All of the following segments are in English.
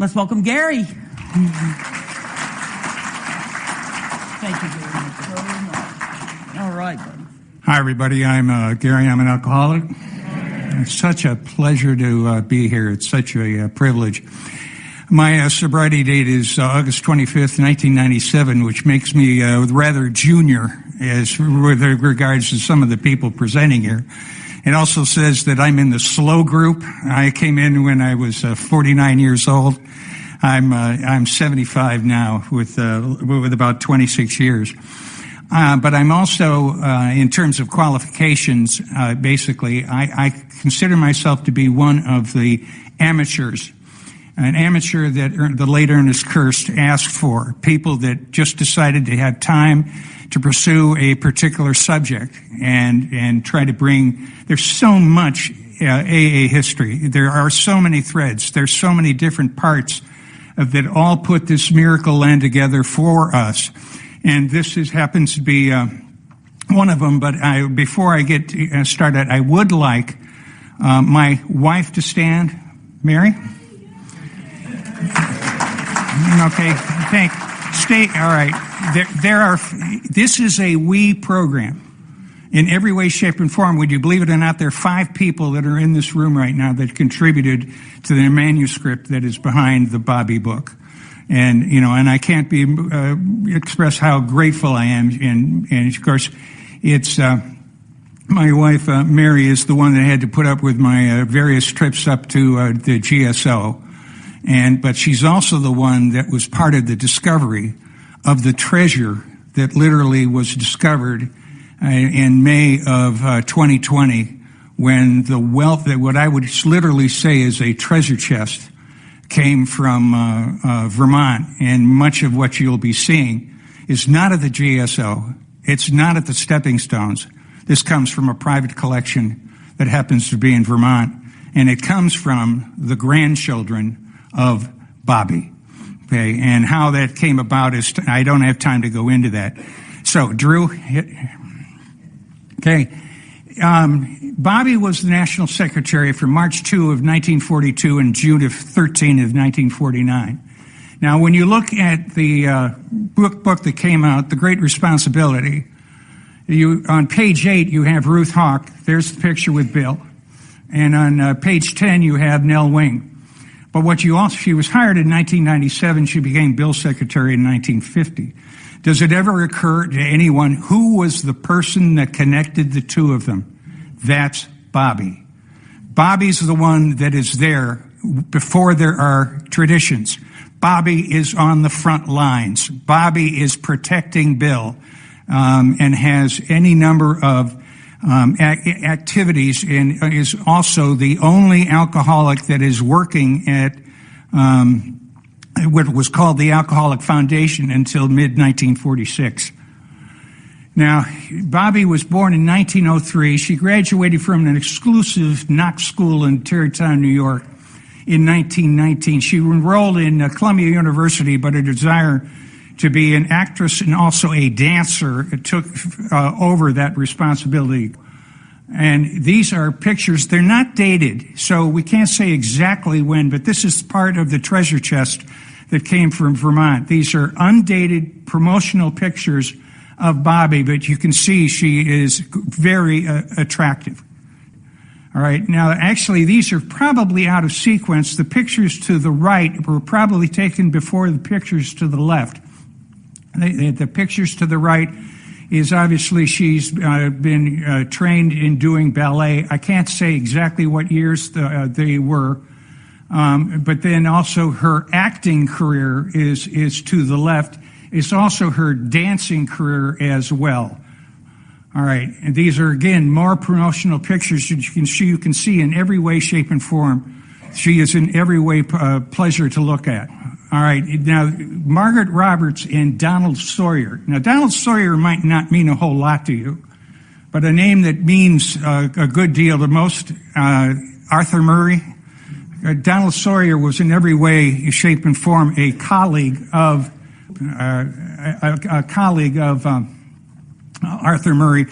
Let's welcome Gary. Thank you very much. All right, buddy. Hi, everybody. I'm Gary. I'm an alcoholic. It's such a pleasure to be here. It's such a privilege. My sobriety date is August 25th, 1997, which makes me rather junior as with regards to some of the people presenting here. It also says that I'm in the slow group. I came in when I was 49 years old. I'm 75 now with about 26 years. But I'm also, in terms of qualifications, basically, I consider myself to be one of the amateurs. An amateur that the late Ernest Kirst asked for, people that just decided to have time to pursue a particular subject and try to bring, there's so much AA history. There are so many threads. There's so many different parts that all put this miracle land together for us. And this happens to be one of them, but before I get started, I would like my wife to stand. Mary? Okay, stay, all right. This is a we program in every way, shape, and form. Would you believe it or not, there are 5 people that are in this room right now that contributed to the manuscript that is behind the Bobbie book. And, and I can't express how grateful I am. And of course, it's, my wife, Mary, is the one that had to put up with my various trips up to the GSO. But she's also the one that was part of the discovery of the treasure that literally was discovered in May of 2020, when the wealth that what I would literally say is a treasure chest came from Vermont. And much of what you'll be seeing is not at the GSO. It's not at the Stepping Stones. This comes from a private collection that happens to be in Vermont. And it comes from the grandchildren of Bobbie. Okay, and how that came about is, I don't have time to go into that. So, Drew, okay. Bobbie was the National Secretary from March 2 of 1942 and June of 13 of 1949. Now, when you look at the book that came out, The Great Responsibility, on page 8 you have Ruth Hawk. There's the picture with Bill. And on page 10 you have Nell Wing. But she was hired in 1997. She became Bill's secretary in 1950. Does it ever occur to anyone who was the person that connected the two of them? That's Bobbie. Bobbie's the one that is there before there are traditions. Bobbie is on the front lines. Bobbie is protecting Bill, and has any number of activities, and is also the only alcoholic that is working at what was called the Alcoholic Foundation until mid-1946. Now, Bobbie was born in 1903. She graduated from an exclusive Knox school in Tarrytown, New York in 1919. She enrolled in Columbia University, but her desire to be an actress and also a dancer took over that responsibility. And these are pictures. They're not dated, so we can't say exactly when, but this is part of the treasure chest that came from Vermont. These are undated promotional pictures of Bobbie, but you can see she is very attractive. All right, now actually these are probably out of sequence. The pictures to the right were probably taken before the pictures to the left. The pictures to the right is obviously she's been trained in doing ballet. I can't say exactly what years they were, but then also her acting career is to the left. It's also her dancing career as well. All right, and these are, again, more promotional pictures that you can see in every way, shape, and form. She is in every way pleasure to look at. All right, now, Margaret Roberts and Donald Sawyer. Now, Donald Sawyer might not mean a whole lot to you, but a name that means a good deal to most, Arthur Murray. Donald Sawyer was in every way, shape, and form a colleague of Arthur Murray.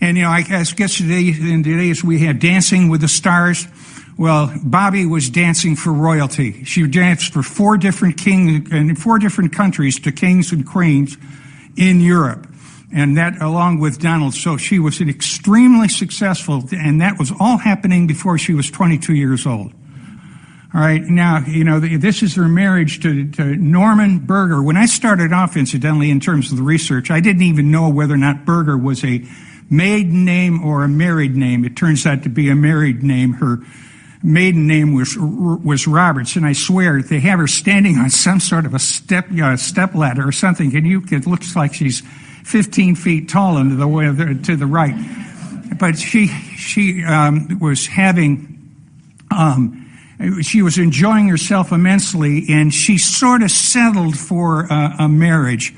And, I guess today we have Dancing with the Stars. Well, Bobbie was dancing for royalty. She danced for 4 different kings in 4 different countries to kings and queens in Europe, and that along with Donald. So she was extremely successful, and that was all happening before she was 22 years old. All right, now, this is her marriage to Norman Burger. When I started off, incidentally, in terms of the research, I didn't even know whether or not Burger was a maiden name or a married name. It turns out to be a married name. Her maiden name was Roberts, and I swear they have her standing on some sort of a step ladder or something. It looks like she's 15 feet tall to the right. But she was having, she was enjoying herself immensely, and she sort of settled for a marriage.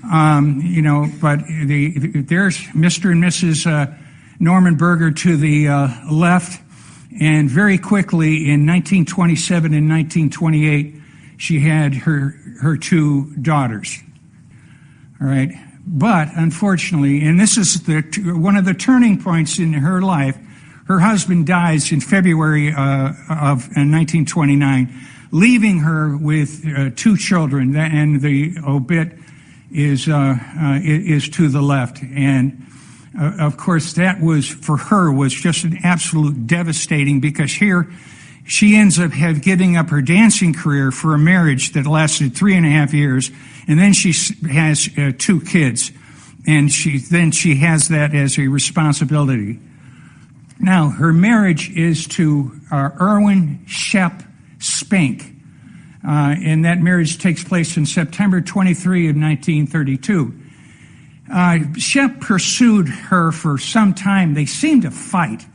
But there's Mr. and Mrs. Norman Burger to the left. And very quickly, in 1927 and 1928, she had her 2 daughters. All right. But unfortunately, and this is one of the turning points in her life, her husband dies in February of 1929, leaving her with 2 children, and the obit is to the left. And of course, that was, for her, was just an absolute devastating, because here she ends up giving up her dancing career for a marriage that lasted 3.5 years, and then she has 2 kids, and she has that as a responsibility. Now, her marriage is to Erwin Shep Spank, and that marriage takes place in September 23 of 1932. Shep pursued her for some time. They seemed to fight.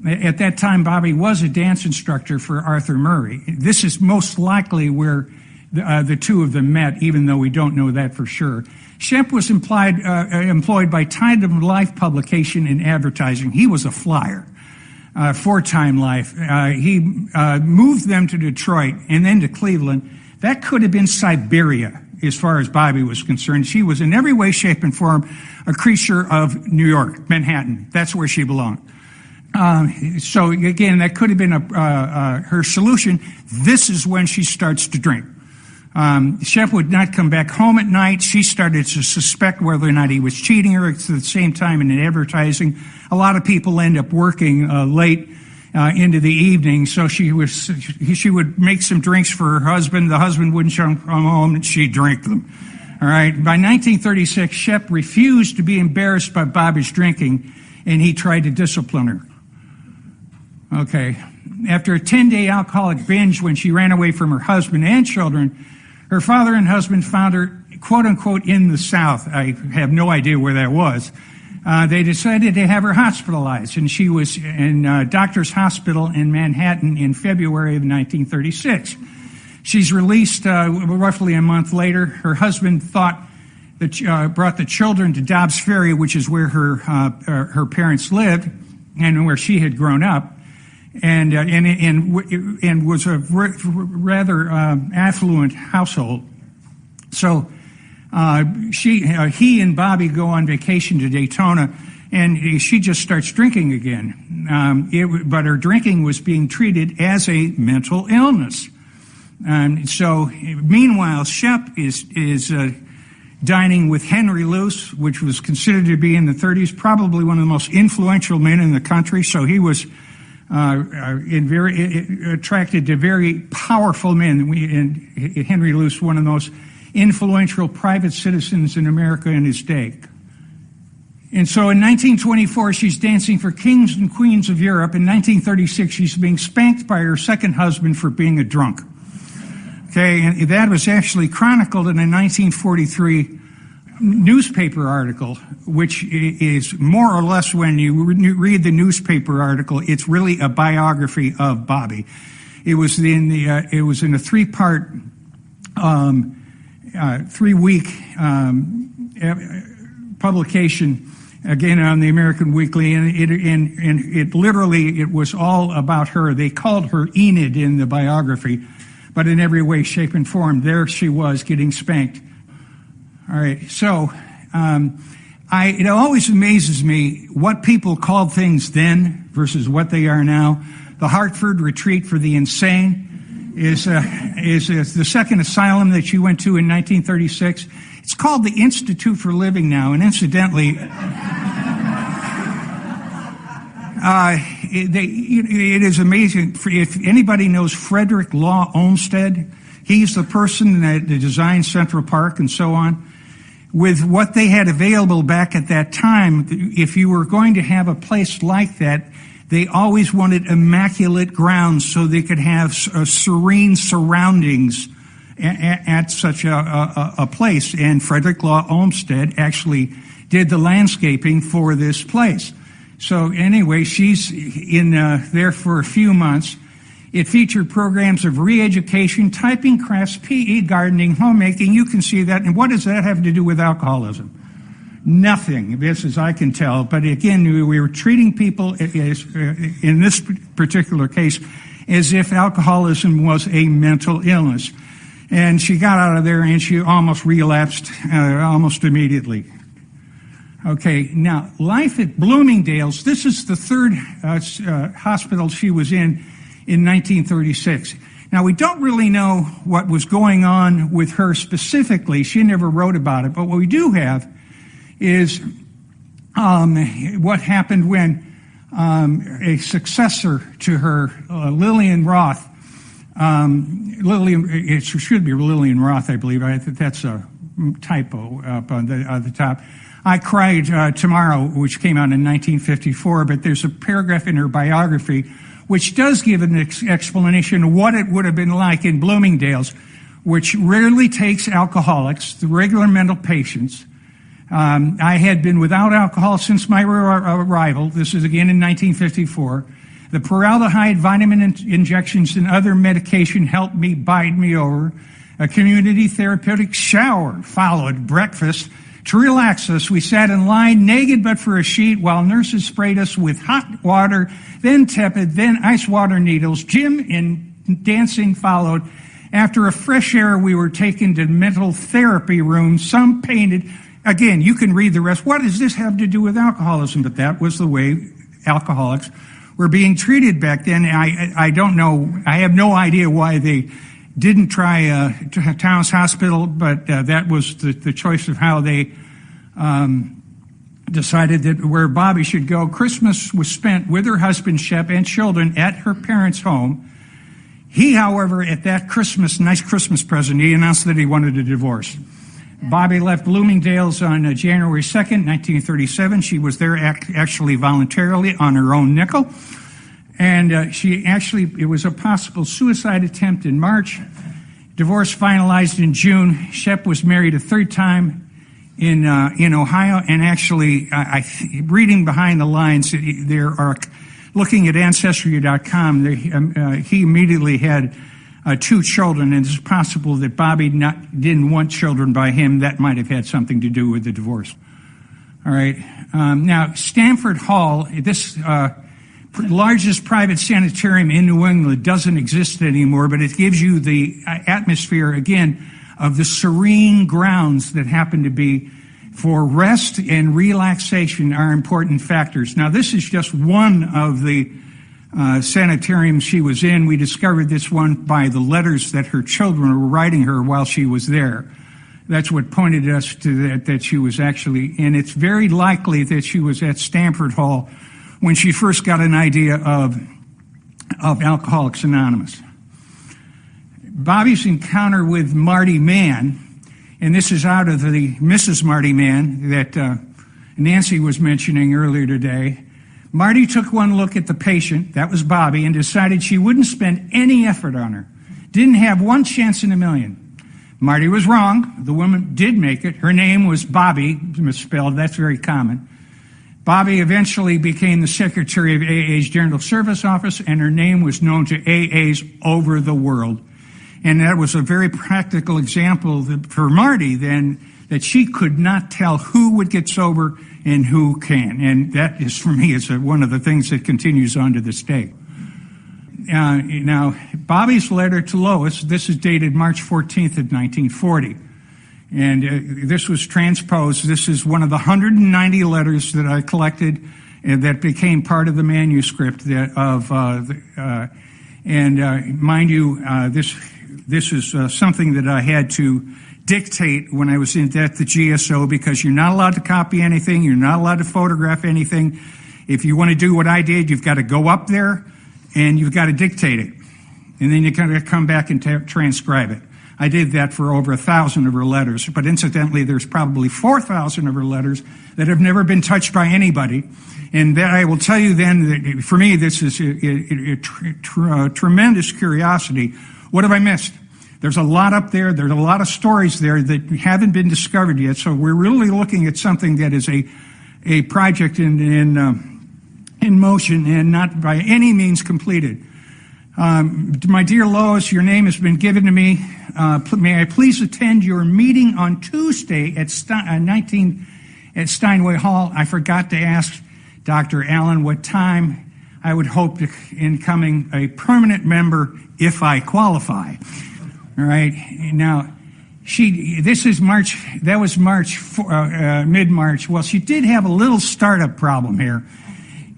At that time, Bobbie was a dance instructor for Arthur Murray. This is most likely where the 2 of them met, even though we don't know that for sure. Shep was employed by Time of Life publication in advertising. He was a flyer for Time Life. He moved them to Detroit and then to Cleveland. That could have been Siberia, as far as Bobbie was concerned. She was in every way, shape, and form a creature of New York, Manhattan. That's where she belonged. So again, that could have been her solution. This is when she starts to drink. Shep would not come back home at night. She started to suspect whether or not he was cheating her. At the same time, in advertising, a lot of people end up working late into the evening, so she would make some drinks for her husband. The husband wouldn't come home, and she'd drink them. All right. By 1936, Shep refused to be embarrassed by Bobbie's drinking, and he tried to discipline her. Okay. After a 10-day alcoholic binge, when she ran away from her husband and children, her father and husband found her, quote unquote, in the South. I have no idea where that was. They decided to have her hospitalized, and she was in Doctor's Hospital in Manhattan in February of 1936. She's released roughly a month later. Her husband brought the children to Dobbs Ferry, which is where her parents lived and where she had grown up, and was a rather affluent household. So he and Bobbie go on vacation to Daytona, and she just starts drinking again. But her drinking was being treated as a mental illness. So meanwhile, Shep is dining with Henry Luce, which was considered to be in the 30s, probably one of the most influential men in the country. So he was attracted to very powerful men. And Henry Luce, one of the most influential private citizens in America in his day. And so in 1924, she's dancing for kings and queens of Europe. In 1936, she's being spanked by her second husband for being a drunk. Okay, and that was actually chronicled in a 1943 newspaper article, which is more or less, when you read the newspaper article, it's really a biography of Bobbie. It was in a 3-part, 3-week publication, again on the American Weekly, and it literally, it was all about her. They called her Enid in the biography, but in every way, shape, and form, there she was getting spanked. All right, so it always amazes me what people called things then versus what they are now. the Hartford Retreat for the Insane is the second asylum that she went to in 1936. It's called the Institute for Living now, and incidentally, it is amazing. If anybody knows Frederick Law Olmsted, he's the person that designed Central Park and so on. With what they had available back at that time, if you were going to have a place like that, they always wanted immaculate grounds so they could have serene surroundings at such a place. And Frederick Law Olmsted actually did the landscaping for this place. So anyway, she's in there for a few months. It featured programs of re-education, typing, crafts, PE, gardening, homemaking. You can see that. And what does that have to do with alcoholism? Nothing, this as I can tell. But again, we were treating people, in this particular case, as if alcoholism was a mental illness. And she got out of there and she almost relapsed almost immediately. Okay, now, life at Bloomingdale's, this is the third hospital she was in 1936. Now, we don't really know what was going on with her specifically. She never wrote about it. But what we do have is what happened when a successor to her, Lillian Roth, it should be Lillian Roth, I believe. I think that's a typo up on the top. I Cried Tomorrow, which came out in 1954, but there's a paragraph in her biography which does give an explanation of what it would have been like in Bloomingdale's, which rarely takes alcoholics, the regular mental patients. I had been without alcohol since my arrival. This is again in 1954. The formaldehyde, vitamin injections, and other medication helped me bide me over. A community therapeutic shower followed breakfast. To relax us, we sat in line, naked but for a sheet, while nurses sprayed us with hot water, then tepid, then ice water needles. Gym and dancing followed. After a fresh air, we were taken to mental therapy rooms. Some painted. Again, you can read the rest. What does this have to do with alcoholism? But that was the way alcoholics were being treated back then. I don't know. I have no idea why they didn't try Towns Hospital, but that was the choice of how they decided that where Bobbie should go. Christmas was spent with her husband, Shep, and children at her parents' home. He, however, at that Christmas, nice Christmas present, he announced that he wanted a divorce. Bobbie left Bloomingdale's on January 2nd, 1937. She was there actually voluntarily on her own nickel. And it was a possible suicide attempt in March. Divorce finalized in June. Shep was married a third time in Ohio. And actually, reading behind the lines, there are, looking at Ancestry.com, he immediately had 2 children, and it's possible that Bobbie didn't want children by him. That might have had something to do with the divorce. All right. Now, Stamford Hall, this largest private sanitarium in New England, doesn't exist anymore, but it gives you the atmosphere, again, of the serene grounds that happen to be for rest and relaxation are important factors. Now, this is just one of the sanitariums she was in. We discovered this one by the letters that her children were writing her while she was there. That's what pointed us to that she was actually, and it's very likely that she was at Stamford Hall when she first got an idea of Alcoholics Anonymous. Bobbie's encounter with Marty Mann, and this is out of the Mrs. Marty Mann that Nancy was mentioning earlier today. Marty took one look at the patient, that was Bobbie, and decided she wouldn't spend any effort on her. Didn't have one chance in a million. Marty was wrong. The woman did make it. Her name was Bobbie, misspelled. That's very common. Bobbie eventually became the secretary of AA's General Service Office, and her name was known to AAs over the world. And that was a very practical example for Marty then, that she could not tell who would get sober and who can. And that is, for me, is one of the things that continues on to this day. Now, Bobbie's letter to Lois, this is dated March 14th of 1940. And this was transposed. This is one of the 190 letters that I collected and that became part of the manuscript mind you, this is something that I had to dictate when I was at the GSO, because you're not allowed to copy anything, you're not allowed to photograph anything. If you want to do what I did, you've got to go up there and you've got to dictate it, and then you got to come back and transcribe it. I did that for over 1,000 of her letters, but incidentally, there's probably 4,000 of her letters that have never been touched by anybody. And that I will tell you then, that for me, this is a tremendous curiosity. What have I missed? There's a lot up there. There's a lot of stories there that haven't been discovered yet. So we're really looking at something that is a project in motion and not by any means completed. My dear Lois, your name has been given to me. May I please attend your meeting on Tuesday at Steinway Hall? I forgot to ask Dr. Allen what time. I would hope to becoming a permanent member if I qualify. All right. Now, this is March. That was mid-March. Well, she did have a little startup problem here.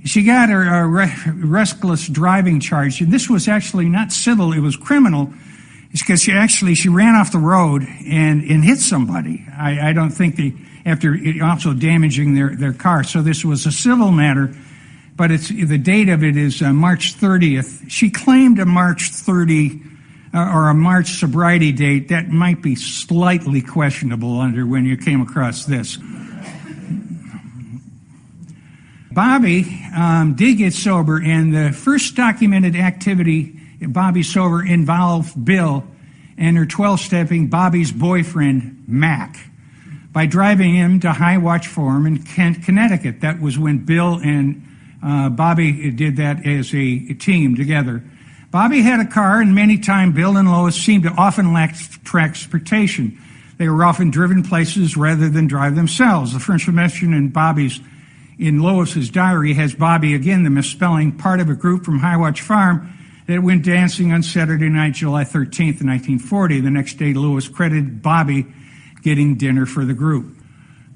She got her reckless driving charge, and this was actually not civil; it was criminal. It's because she ran off the road and hit somebody. I don't think after also damaging their car. So this was a civil matter, but the date of it is March 30th. She claimed a March 30 or a March sobriety date. That might be slightly questionable under when you came across this. Bobbie did get sober, and the first documented activity Bobbie sober involved Bill and her 12-stepping Bobbie's boyfriend, Mac, by driving him to High Watch Farm in Connecticut. That was when Bill and Bobbie did that as a team together. Bobbie had a car, and many times Bill and Lois seemed to often lack transportation. They were often driven places rather than drive themselves. The first mention in Lois's diary has Bobbie, again, the misspelling, part of a group from High Watch Farm that went dancing on Saturday night, July 13th, 1940. The next day, Lois credited Bobbie getting dinner for the group.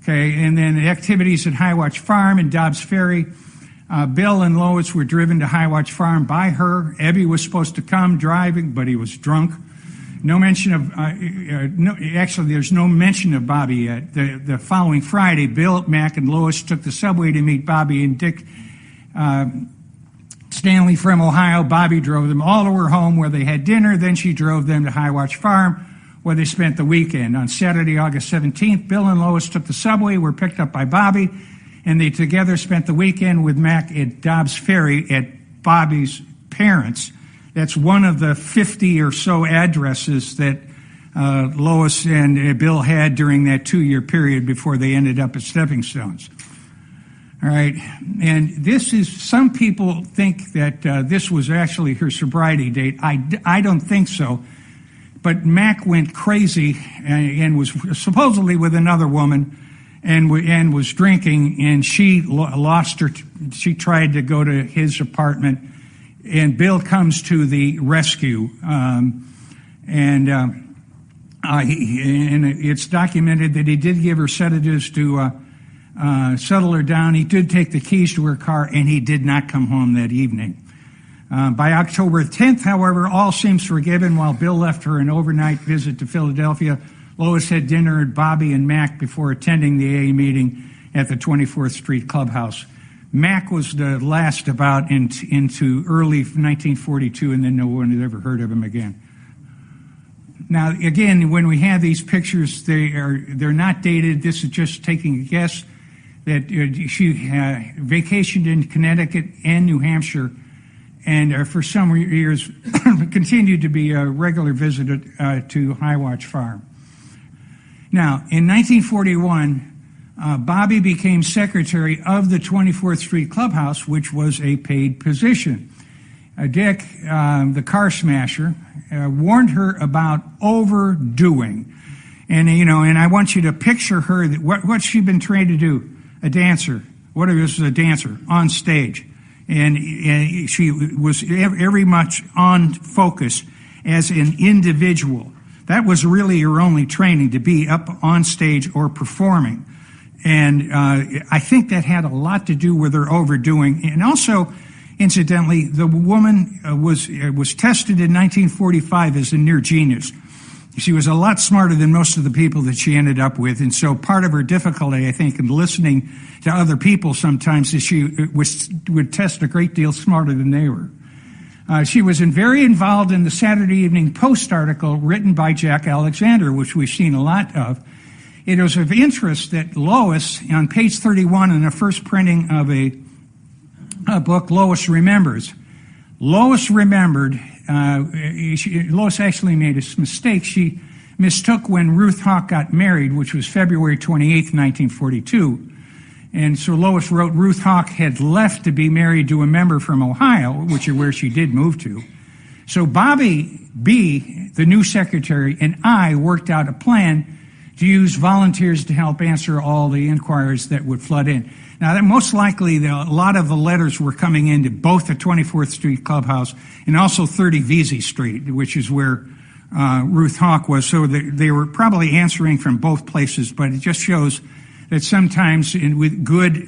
Okay, and then the activities at High Watch Farm and Dobbs Ferry. Bill and Lois were driven to High Watch Farm by her. Ebby was supposed to come driving, but he was drunk. No mention of, actually, there's no mention of Bobbie yet. The following Friday, Bill, Mac, and Lois took the subway to meet Bobbie and Dick Stanley from Ohio. Bobbie drove them all to her home where they had dinner. Then she drove them to High Watch Farm where they spent the weekend. On Saturday, August 17th, Bill and Lois took the subway, were picked up by Bobbie, and they together spent the weekend with Mac at Dobbs Ferry at Bobbie's parents'. That's one of the 50 or so addresses that Lois and Bill had during that 2-year period before they ended up at Stepping Stones. All right, and this is, some people think that this was actually her sobriety date. I don't think so, but Mac went crazy and was supposedly with another woman and was drinking, and she lost her. She tried to go to his apartment, and Bill comes to the rescue, and it's documented that he did give her sedatives to settle her down. He did take the keys to her car, and he did not come home that evening. By October 10th, however, all seems forgiven. While Bill left her an overnight visit to Philadelphia, Lois had dinner at Bobbie and Mac before attending the AA meeting at the 24th Street Clubhouse. Mac was the last about into early 1942, and then no one had ever heard of him again. Now, again, when we have these pictures, they're not dated. This is just taking a guess that she vacationed in Connecticut and New Hampshire, and for some years continued to be a regular visitor to High Watch Farm. Now, in 1941, Bobbie became secretary of the 24th Street Clubhouse, which was a paid position. Dick, the car smasher, warned her about overdoing. And, and I want you to picture her, what's she been trained to do? A dancer. What if this was a dancer on stage? And she was very much on focus as an individual. That was really her only training, to be up on stage or performing. And I think that had a lot to do with her overdoing. And also, incidentally, the woman was tested in 1945 as a near genius. She was a lot smarter than most of the people that she ended up with. And so part of her difficulty, I think, in listening to other people sometimes is she would test a great deal smarter than they were. She was very involved in the Saturday Evening Post article written by Jack Alexander, which we've seen a lot of. It was of interest that Lois, on page 31 in the first printing of a book, Lois Remembers. Lois remembered, Lois actually made a mistake. She mistook when Ruth Hawk got married, which was February 28th, 1942. And so Lois wrote Ruth Hawk had left to be married to a member from Ohio, which is where she did move to. So Bobbie B., the new secretary, and I worked out a plan to use volunteers to help answer all the inquiries that would flood in. Now, that most likely, a lot of the letters were coming into both the 24th Street Clubhouse and also 30 Vesey Street, which is where Ruth Hawk was. So they were probably answering from both places, but it just shows that sometimes with good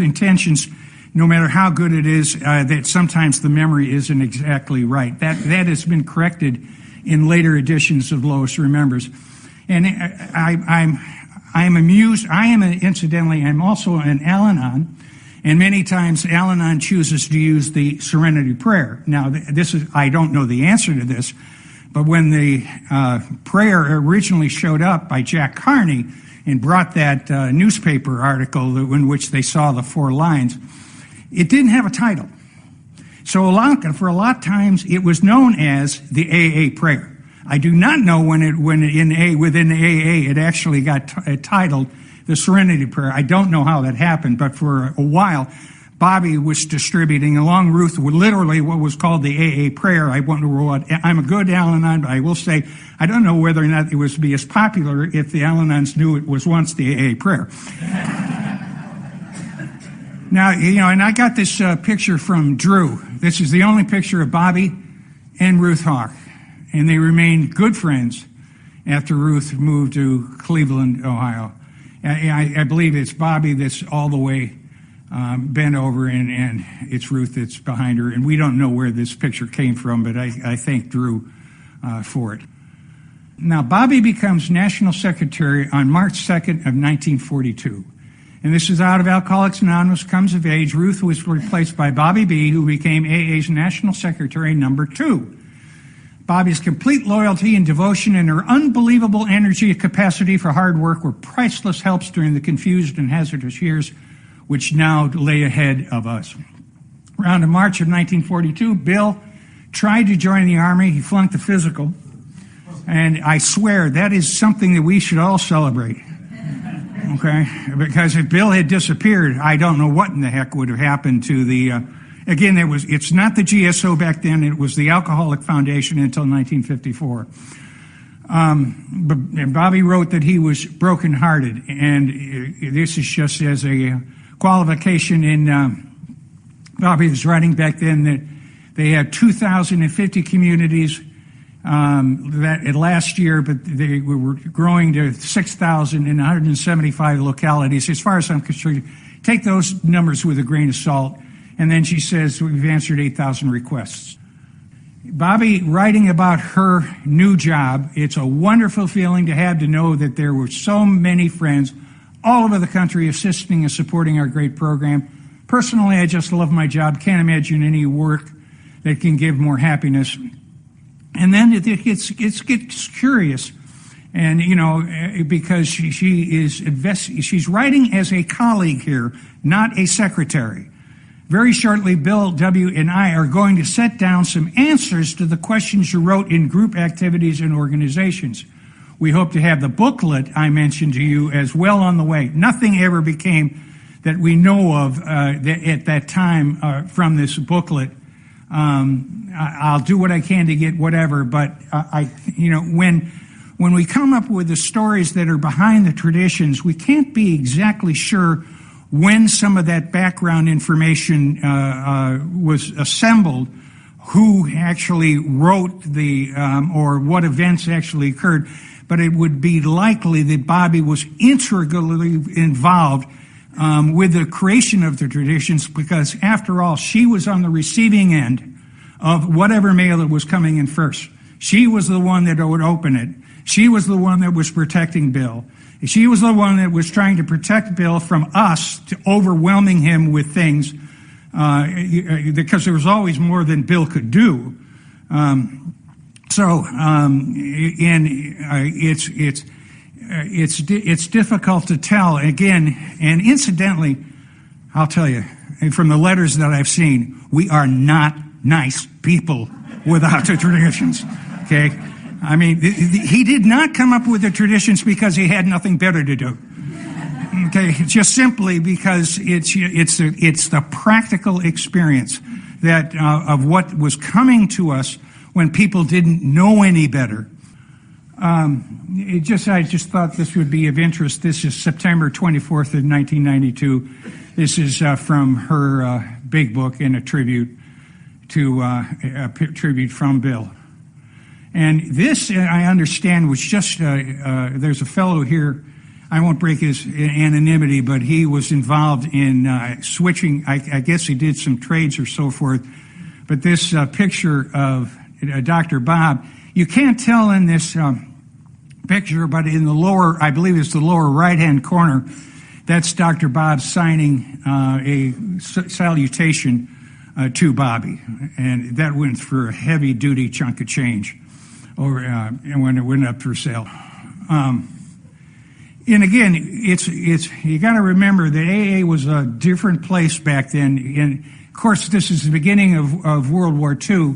intentions, no matter how good it is, that sometimes the memory isn't exactly right. That has been corrected in later editions of Lois Remembers. And I'm amused. Incidentally, I'm also an Al-Anon, and many times Al-Anon chooses to use the Serenity Prayer. Now, I don't know the answer to this, but when the prayer originally showed up by Jack Carney and brought that newspaper article in which they saw the 4 lines, it didn't have a title. So for a lot of times it was known as the AA prayer. I do not know when within the AA it actually got titled the Serenity Prayer. I don't know how that happened, but for a while Bobbie was distributing along Ruth literally what was called the AA prayer. I wonder what. I'm a good Al-Anon, but I will say I don't know whether or not it was be as popular if the Al-Anons knew it was once the AA prayer. Now, and I got this picture from Drew. This is the only picture of Bobbie and Ruth Hawk, and they remained good friends after Ruth moved to Cleveland, Ohio. I believe it's Bobbie that's all the way bent over, and it's Ruth that's behind her. And we don't know where this picture came from, but I thank Drew for it. Now, Bobbie becomes National Secretary on March 2nd of 1942. And this is out of Alcoholics Anonymous, Comes of Age. Ruth was replaced by Bobbie B., who became AA's National Secretary number 2. Bobbie's complete loyalty and devotion and her unbelievable energy and capacity for hard work were priceless helps during the confused and hazardous years which now lay ahead of us. Around in March of 1942, Bill tried to join the Army. He flunked the physical. And I swear that is something that we should all celebrate. Okay, because if Bill had disappeared, I don't know what in the heck would have happened to the, again, it's not the GSO back then, it was the Alcoholic Foundation until 1954. But Bobbie wrote that he was brokenhearted, and this is just as a qualification in Bobbie was writing back then that they had 2,050 communities that last year, but they were growing to 6,000 in 175 localities. As far as I'm concerned, take those numbers with a grain of salt. And then she says, we've answered 8,000 requests. Bobbie, writing about her new job, it's a wonderful feeling to have to know that there were so many friends all over the country assisting and supporting our great program. Personally, I just love my job. Can't imagine any work that can give more happiness. And then it gets curious, and because she's writing as a colleague here, not a secretary. Very shortly, Bill W. and I are going to set down some answers to the questions you wrote in group activities and organizations. We hope to have the booklet I mentioned to you as well on the way. Nothing ever became that we know of at that time from this booklet. I'll do what I can to get whatever, but when we come up with the stories that are behind the traditions, we can't be exactly sure when some of that background information was assembled, who actually wrote or what events actually occurred. but it would be likely that Bobbie was integrally involved with the creation of the traditions, because after all, she was on the receiving end of whatever mail that was coming in first. She was the one that would open it. She was the one that was protecting Bill. She was the one that was trying to protect Bill from us, to overwhelming him with things, because there was always more than Bill could do. It's difficult to tell. Again, and incidentally, I'll tell you, from the letters that I've seen, we are not nice people without the traditions. Okay, I mean, he did not come up with the traditions because he had nothing better to do. Okay, just simply because it's the practical experience that of what was coming to us when people didn't know any better. I just thought this would be of interest. This is September 24th of 1992. This is from her big book, and a tribute from Bill. And this, I understand, was just, there's a fellow here, I won't break his anonymity, but he was involved in switching, I guess he did some trades or so forth. But this picture of Dr. Bob, you can't tell in this picture, but in the lower, I believe it's the lower right-hand corner, that's Dr. Bob signing a salutation to Bobbie. And that went for a heavy-duty chunk of change when it went up for sale. And again, it's you got to remember that AA was a different place back then. And of course, this is the beginning of World War II.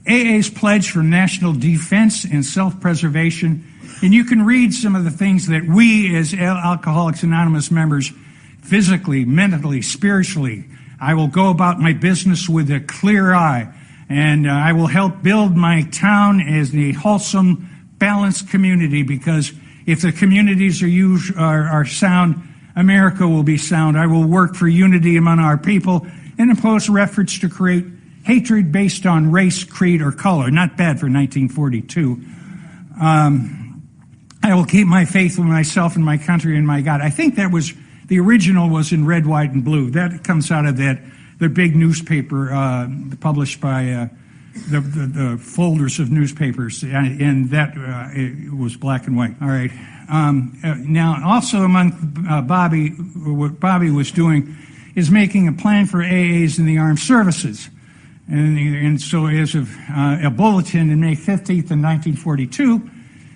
AA's pledge for national defense and self-preservation. And you can read some of the things that we as Alcoholics Anonymous members, physically, mentally, spiritually, I will go about my business with a clear eye, and I will help build my town as a wholesome, balanced community, because if the communities are sound, America will be sound. I will work for unity among our people and oppose efforts to create hatred based on race, creed, or color. Not bad for 1942. I will keep my faith with myself and my country and my God. I think that was, the original was in red, white, and blue. That comes out of the big newspaper published by the folders of newspapers, and that it was black and white. All right. Now, also among Bobbie, what Bobbie was doing is making a plan for AAs in the armed services. And so as of a bulletin in May 15th in 1942,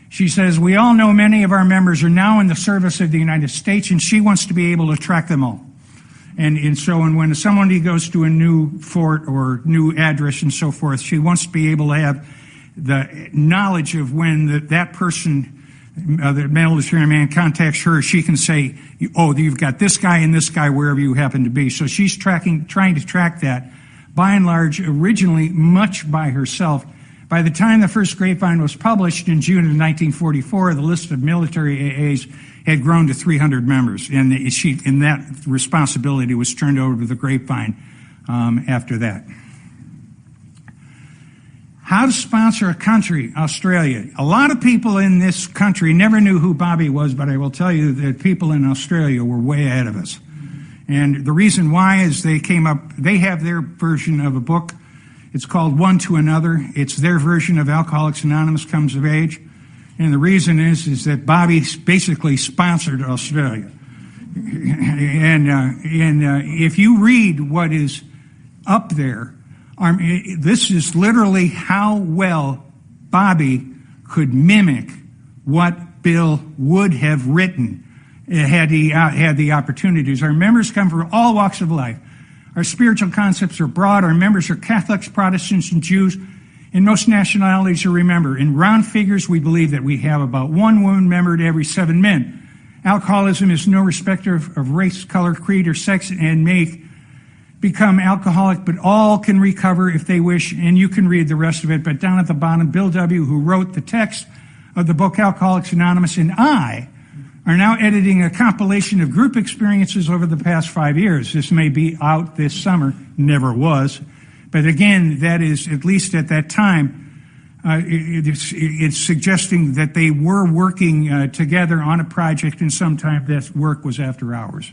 she says, we all know many of our members are now in the service of the United States, and she wants to be able to track them all. And so when somebody goes to a new fort or new address and so forth, she wants to be able to have the knowledge of when that person, the military man, contacts her. She can say, oh, you've got this guy and this guy wherever you happen to be. So she's trying to track that, by and large, originally much by herself. By the time the first Grapevine was published in June of 1944, the list of military AAs had grown to 300 members, and that responsibility was turned over to the Grapevine after that. How to sponsor a country, Australia. A lot of people in this country never knew who Bobbie was, but I will tell you that people in Australia were way ahead of us. And the reason why is they have their version of a book. It's called One to Another. It's their version of Alcoholics Anonymous Comes of Age. And the reason is that Bobbie basically sponsored Australia. And if you read what is up there, this is literally how well Bobbie could mimic what Bill would have written had he had the opportunities. Our members come from all walks of life. Our spiritual concepts are broad. Our members are Catholics, Protestants, and Jews, and most nationalities are remembered. In round figures, we believe that we have about one woman member to every 7 men. Alcoholism is no respecter of race, color, creed, or sex, and may become alcoholic, but all can recover if they wish, and you can read the rest of it. But down at the bottom, Bill W., who wrote the text of the book Alcoholics Anonymous, and I are now editing a compilation of group experiences over the past 5 years. This may be out this summer, never was. But again, that is, at least at that time, It's suggesting that they were working together on a project, and sometimes that work was after hours.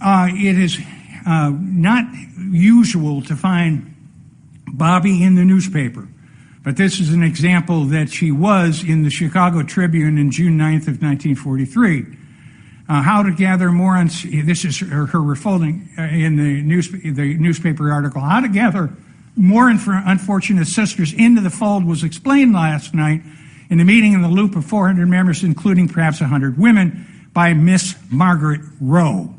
It is not usual to find Bobbie in the newspaper, but this is an example that she was in the Chicago Tribune in June 9th of 1943. How to gather more on, this is her refolding in the newspaper article, how to gather more unfortunate sisters into the fold was explained last night in the meeting in the loop of 400 members, including perhaps 100 women, by Miss Margaret Rowe.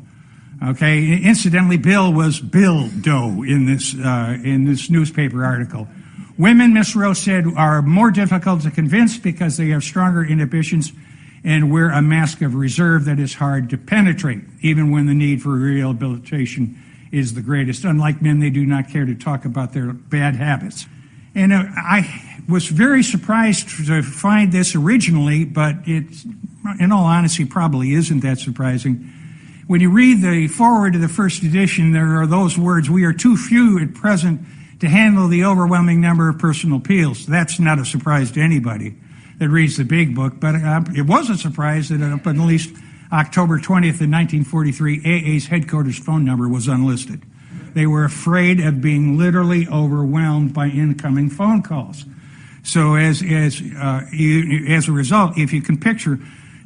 Okay, incidentally, Bill was Bill Doe in this newspaper article. Women, Miss Rowe said, are more difficult to convince because they have stronger inhibitions and wear a mask of reserve that is hard to penetrate, even when the need for rehabilitation is the greatest. Unlike men, they do not care to talk about their bad habits. And I was very surprised to find this originally, but it, in all honesty, probably isn't that surprising. When you read the foreword to the first edition, there are those words, "We are too few at present to handle the overwhelming number of personal appeals." That's not a surprise to anybody that reads the big book, but it was a surprise that up at least October 20th of 1943, AA's headquarters phone number was unlisted. They were afraid of being literally overwhelmed by incoming phone calls. So as a result, if you can picture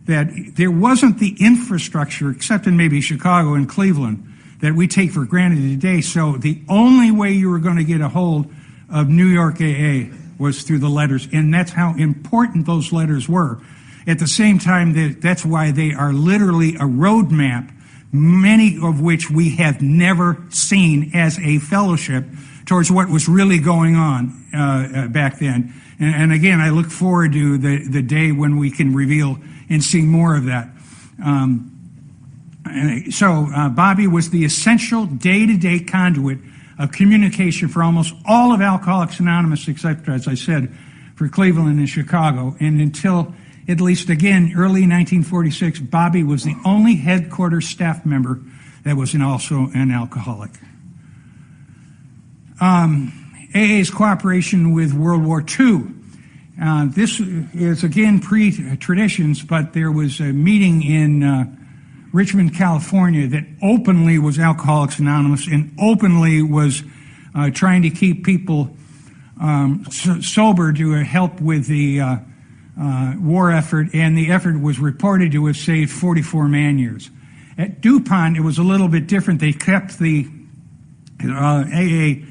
that there wasn't the infrastructure, except in maybe Chicago and Cleveland, that we take for granted today. So the only way you were going to get a hold of New York AA was through the letters, and that's how important those letters were. At the same time, that's why they are literally a roadmap, many of which we have never seen as a fellowship towards what was really going on back then. And again, I look forward to the day when we can reveal and see more of that. So Bobbie was the essential day-to-day conduit of communication for almost all of Alcoholics Anonymous, except, as I said, for Cleveland and Chicago. And until, at least again, early 1946, Bobbie was the only headquarters staff member that was also an alcoholic. AA's cooperation with World War II. This is, again, pre-traditions, but there was a meeting in Richmond, California, that openly was Alcoholics Anonymous and openly was trying to keep people sober to help with the war effort, and the effort was reported to have saved 44 man-years. At DuPont, it was a little bit different. They kept the AA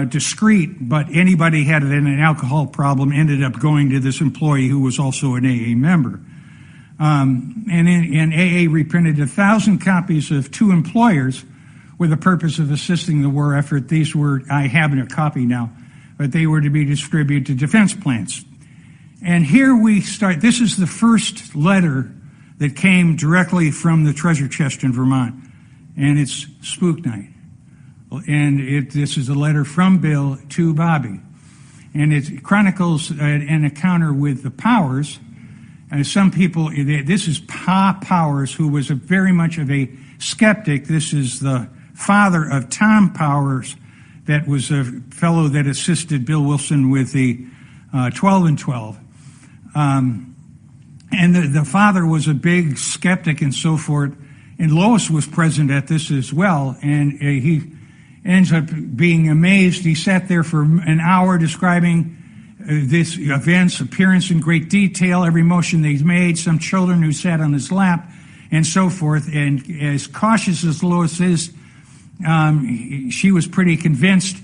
discreet, but anybody had an alcohol problem ended up going to this employee who was also an AA member. And AA reprinted 1,000 copies of two employers with the purpose of assisting the war effort. These were, I have a copy now, but they were to be distributed to defense plants. And here we start. This is the first letter that came directly from the treasure chest in Vermont, and it's Spook Night. And this is a letter from Bill to Bobbie. And it chronicles an encounter with the Powers. Some people, this is Pa Powers, who was very much of a skeptic. This is the father of Tom Powers, that was a fellow that assisted Bill Wilson with the 12 and 12. And the father was a big skeptic and so forth. And Lois was present at this as well. And he ends up being amazed. He sat there for an hour describing this event's appearance in great detail, every motion they made, some children who sat on his lap, and so forth. And as cautious as Lois is, she was pretty convinced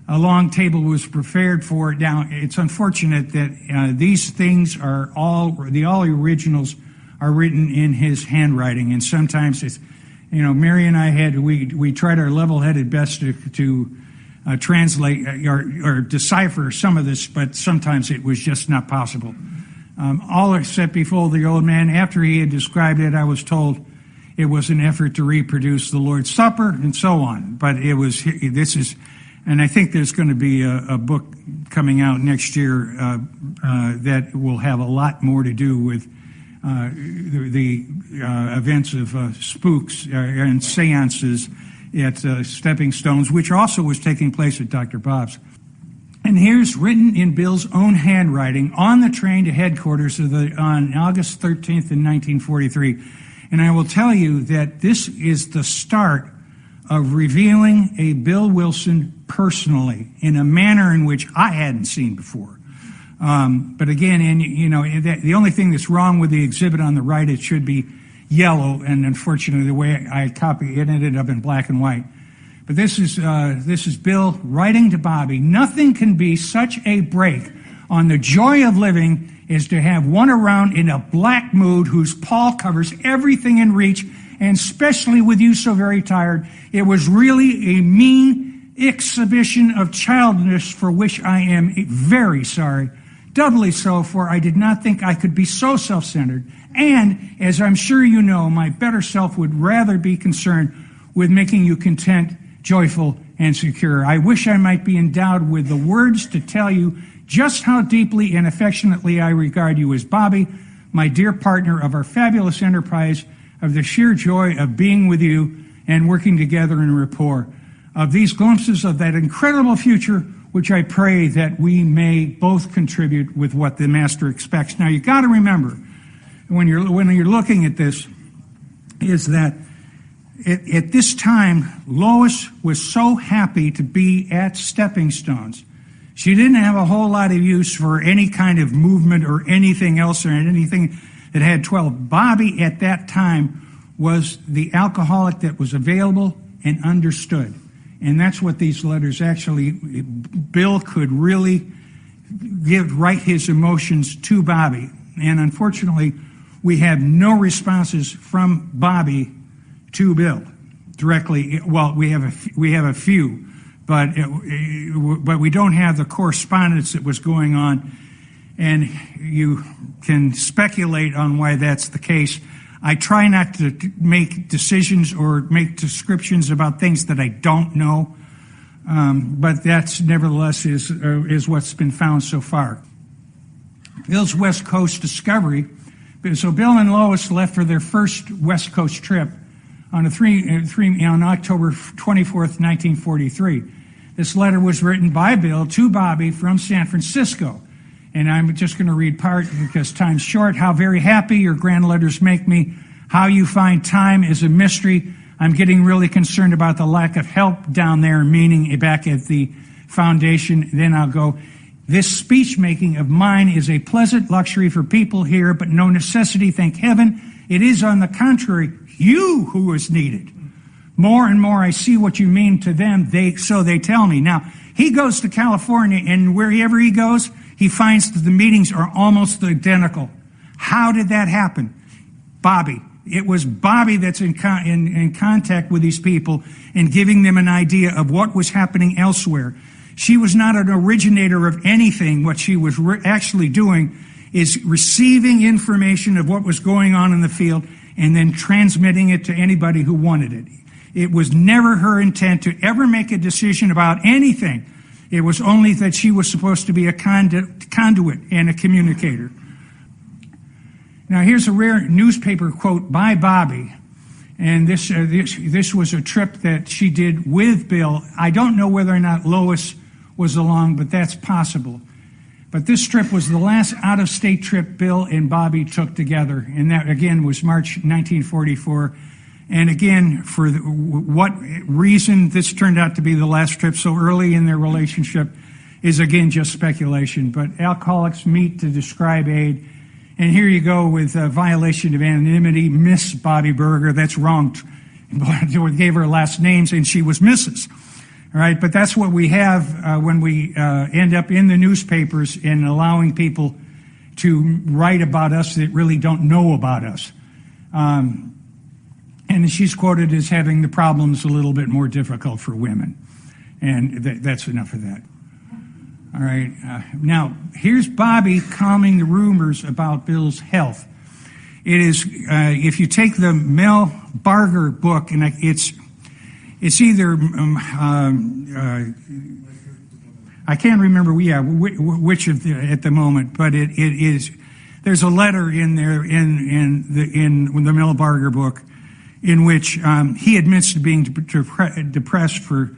a long table was prepared for it. Now, it's unfortunate that these things are all originals are written in his handwriting, and sometimes it's, Mary and I we tried our level-headed best to translate or decipher some of this, but sometimes it was just not possible. All except before the old man, after he had described it, I was told it was an effort to reproduce the Lord's Supper and so on. But and I think there's going to be a book coming out next year that will have a lot more to do with the events of spooks and seances at Stepping Stones, which also was taking place at Dr. Bob's. And here's written in Bill's own handwriting on the train to headquarters on August 13th in 1943. And I will tell you that this is the start of revealing a Bill Wilson personally in a manner in which I hadn't seen before. But again, the only thing that's wrong with the exhibit on the right, it should be yellow, and unfortunately the way I copied it ended up in black and white. But this is Bill writing to Bobbie. Nothing can be such a break on the joy of living as to have one around in a black mood whose pall covers everything in reach, and especially with you so very tired. It was really a mean exhibition of childishness for which I am very sorry. Doubly so, for I did not think I could be so self-centered. And, as I'm sure you know, my better self would rather be concerned with making you content, joyful, and secure. I wish I might be endowed with the words to tell you just how deeply and affectionately I regard you as Bobbie, my dear partner of our fabulous enterprise, of the sheer joy of being with you and working together in rapport, of these glimpses of that incredible future which I pray that we may both contribute with what the Master expects. Now, you got to remember, when you're looking at this, is that at this time, Lois was so happy to be at Stepping Stones. She didn't have a whole lot of use for any kind of movement or anything else or anything that had 12. Bobbie at that time was the alcoholic that was available and understood. And that's what these letters actually, Bill could really write his emotions to Bobbie. And unfortunately, we have no responses from Bobbie to Bill directly. Well, we have a few, but we don't have the correspondence that was going on, and you can speculate on why that's the case. I try not to make decisions or make descriptions about things that I don't know, but that's nevertheless is what's been found so far. Bill's West Coast discovery. So Bill and Lois left for their first West Coast trip on October 24th, 1943. This letter was written by Bill to Bobbie from San Francisco. And I'm just going to read part because time's short. How very happy your grand letters make me. How you find time is a mystery. I'm getting really concerned about the lack of help down there, meaning back at the foundation. Then I'll go, this speech-making of mine is a pleasant luxury for people here, but no necessity, thank heaven. It is, on the contrary, you who is needed. More and more I see what you mean to them, so they tell me. Now, he goes to California, and wherever he goes, he finds that the meetings are almost identical. How did that happen? Bobbie. It was Bobbie that's in contact with these people and giving them an idea of what was happening elsewhere. She was not an originator of anything. What she was actually doing is receiving information of what was going on in the field and then transmitting it to anybody who wanted it. It was never her intent to ever make a decision about anything. It was only that she was supposed to be a conduit and a communicator. Now, here's a rare newspaper quote by Bobbie, and this was a trip that she did with Bill. I don't know whether or not Lois was along, but that's possible. But this trip was the last out-of-state trip Bill and Bobbie took together, and that, again, was March 1944. And again, for what reason this turned out to be the last trip so early in their relationship is, again, just speculation. But alcoholics meet to describe aid. And here you go with a violation of anonymity, Miss Bobbie Burger. That's wrong. We gave her last names, and she was Mrs. All right, but that's what we have when we end up in the newspapers and allowing people to write about us that really don't know about us. And she's quoted as having the problems a little bit more difficult for women. And that's enough of that. All right. Now, here's Bobbie calming the rumors about Bill's health. It is, if you take the Mel Barger book, and it's either, I can't remember, which of at the moment, but it is, there's a letter in there in the Mel Barger book in which he admits to being depressed for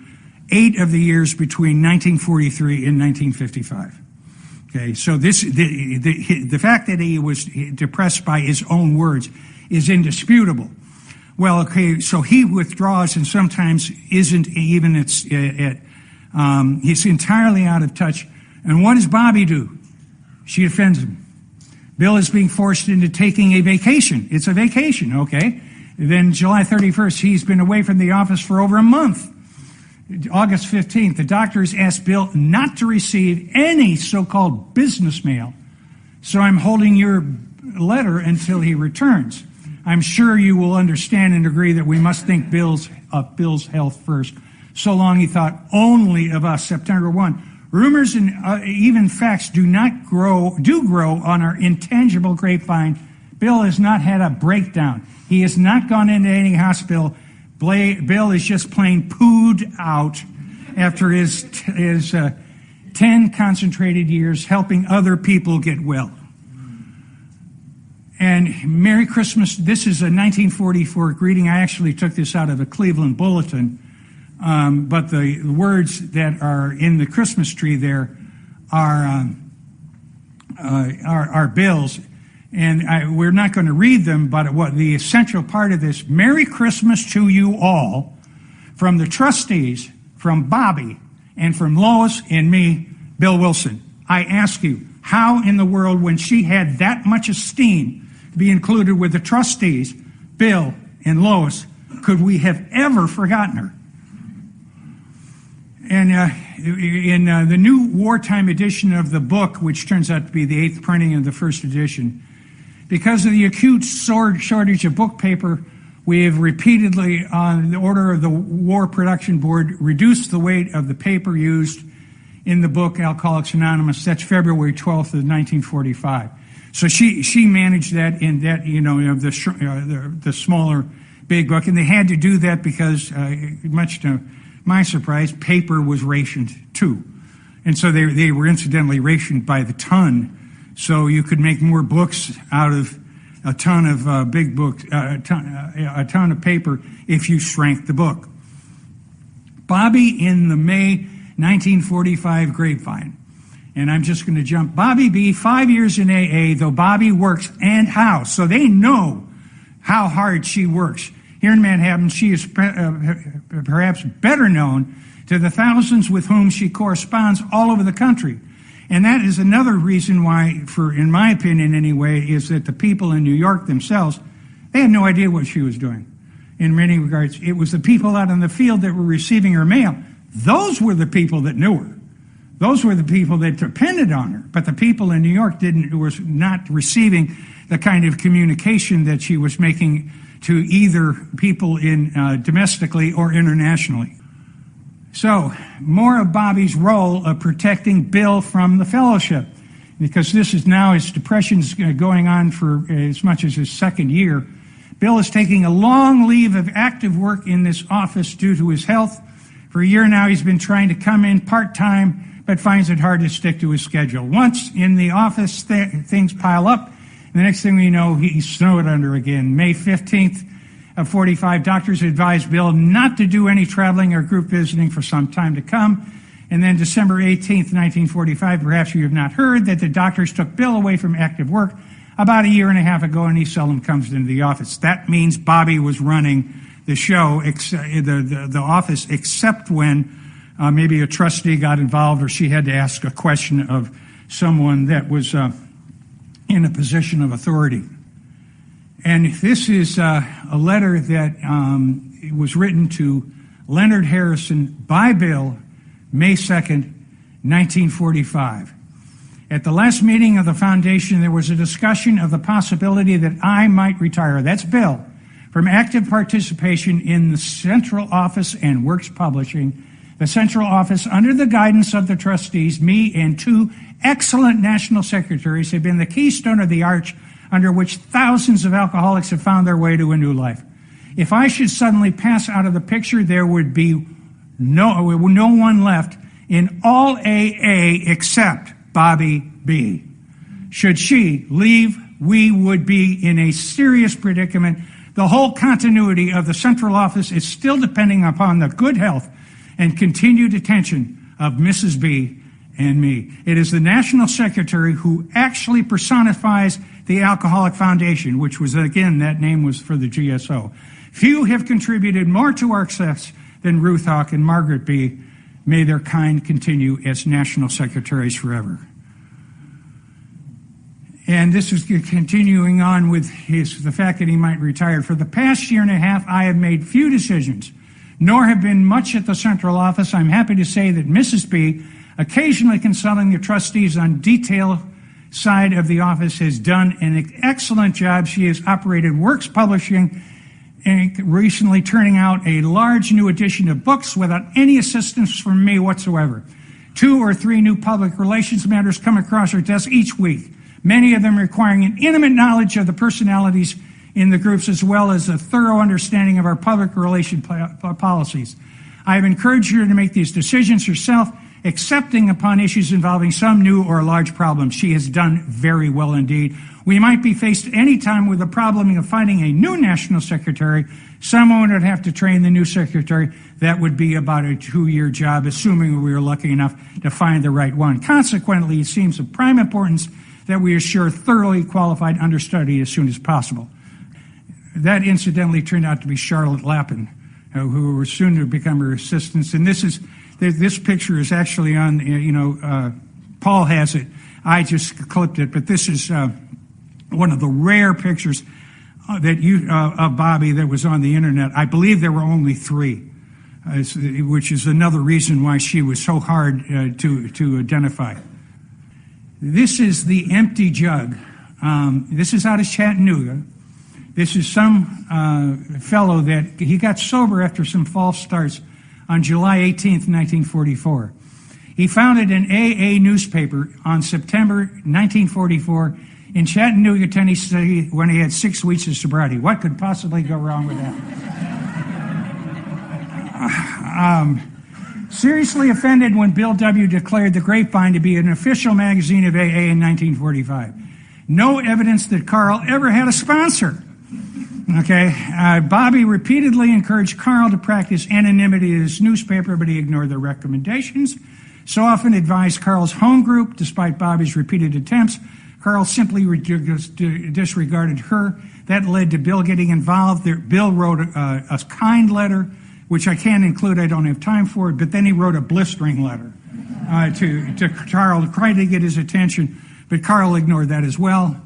8 of the years between 1943 and 1955. Okay, so the fact that he was depressed by his own words is indisputable. Well, okay, so he withdraws and sometimes isn't even he's entirely out of touch. And what does Bobbie do? She defends him. Bill is being forced into taking a vacation. It's a vacation, okay? Then July 31st, he's been away from the office for over a month. August 15th, the doctors asked Bill not to receive any so-called business mail. So I'm holding your letter until he returns. I'm sure you will understand and agree that we must think Bill's health first. So long, he thought only of us. September 1. Rumors and even facts do grow on our intangible grapevine. Bill has not had a breakdown. He has not gone into any hospital. Bill is just plain pooed out after his 10 concentrated years helping other people get well. And Merry Christmas. This is a 1944 greeting. I actually took this out of the Cleveland Bulletin. But the words that are in the Christmas tree there are Bill's. And we're not going to read them, but what the essential part of this, Merry Christmas to you all, from the trustees, from Bobbie, and from Lois and me, Bill Wilson. I ask you, how in the world, when she had that much esteem to be included with the trustees, Bill and Lois, could we have ever forgotten her? And in the new wartime edition of the book, which turns out to be the 8th printing of the first edition, because of the acute shortage of book paper, we have repeatedly, on the order of the War Production Board, reduced the weight of the paper used in the book Alcoholics Anonymous. That's February 12th of 1945. So she managed that in that, the smaller big book, and they had to do that because, much to my surprise, paper was rationed too. And so they were incidentally rationed by the ton. So you could make more books out of a ton of big books, a ton of paper if you shrank the book. Bobbie in the May 1945 Grapevine. And I'm just going to jump. Bobbie B, 5 years in AA, though Bobbie works and how. So they know how hard she works. Here in Manhattan, she is perhaps better known to the thousands with whom she corresponds all over the country. And that is another reason why, in my opinion anyway, is that the people in New York themselves, they had no idea what she was doing. In many regards, it was the people out in the field that were receiving her mail. Those were the people that knew her. Those were the people that depended on her. But the people in New York was not receiving the kind of communication that she was making to either people domestically or internationally. So, more of Bobbie's role of protecting Bill from the fellowship, because this is now his depression's going on for as much as his second year. Bill is taking a long leave of active work in this office due to his health. For a year now, he's been trying to come in part-time, but finds it hard to stick to his schedule. Once in the office, things pile up. And the next thing we know, he's snowed under again. May 15th of 45, doctors advised Bill not to do any traveling or group visiting for some time to come. And then December 18th, 1945, perhaps you have not heard that the doctors took Bill away from active work about a year and a half ago, and he seldom comes into the office. That means Bobbie was running the show, the office, except when maybe a trustee got involved or she had to ask a question of someone that was in a position of authority. And this is a letter that was written to Leonard Harrison by Bill, May 2nd, 1945. At the last meeting of the foundation, there was a discussion of the possibility that I might retire, that's Bill, from active participation in the central office and works publishing. The central office, under the guidance of the trustees, me and 2 excellent national secretaries, have been the keystone of the arch under which thousands of alcoholics have found their way to a new life. If I should suddenly pass out of the picture, there would be no one left in all AA except Bobbie B. Should she leave, we would be in a serious predicament. The whole continuity of the central office is still depending upon the good health and continued attention of Mrs. B and me. It is the National Secretary who actually personifies the Alcoholic Foundation, which was, again, that name was for the GSO. Few have contributed more to our success than Ruth Hawk and Margaret B. May their kind continue as National Secretaries forever. And this is continuing on with the fact that he might retire. For the past year and a half, I have made few decisions, nor have been much at the central office. I'm happy to say that Mrs. B, occasionally consulting the trustees on detail side of the office, has done an excellent job. She has operated Works Publishing and recently turning out a large new edition of books without any assistance from me whatsoever. 2 or 3 new public relations matters come across her desk each week, many of them requiring an intimate knowledge of the personalities in the groups as well as a thorough understanding of our public relation policies. I have encouraged her to make these decisions herself, excepting upon issues involving some new or large problems. She has done very well indeed. We might be faced any time with the problem of finding a new national secretary. Someone would have to train the new secretary. That would be about a 2-year job, assuming we were lucky enough to find the right one. Consequently, it seems of prime importance that we assure thoroughly qualified understudy as soon as possible. That incidentally turned out to be Charlotte Lappin, who was soon to become her assistants. And this picture is actually on, Paul has it. I just clipped it, but this is one of the rare pictures of Bobbie that was on the internet. I believe there were only 3, which is another reason why she was so hard to identify. This is the empty jug. This is out of Chattanooga. This is some fellow that he got sober after some false starts on July 18th, 1944. He founded an AA newspaper on September 1944 in Chattanooga, Tennessee, when he had 6 weeks of sobriety. What could possibly go wrong with that? Seriously offended when Bill W. declared the Grapevine to be an official magazine of AA in 1945. No evidence that Carl ever had a sponsor. Okay, Bobbie repeatedly encouraged Carl to practice anonymity in his newspaper, but he ignored their recommendations. So often advised Carl's home group, despite Bobbie's repeated attempts. Carl simply disregarded her. That led to Bill getting involved. Bill wrote a kind letter, which I can't include, I don't have time for it, but then he wrote a blistering letter to Carl to try to get his attention, but Carl ignored that as well.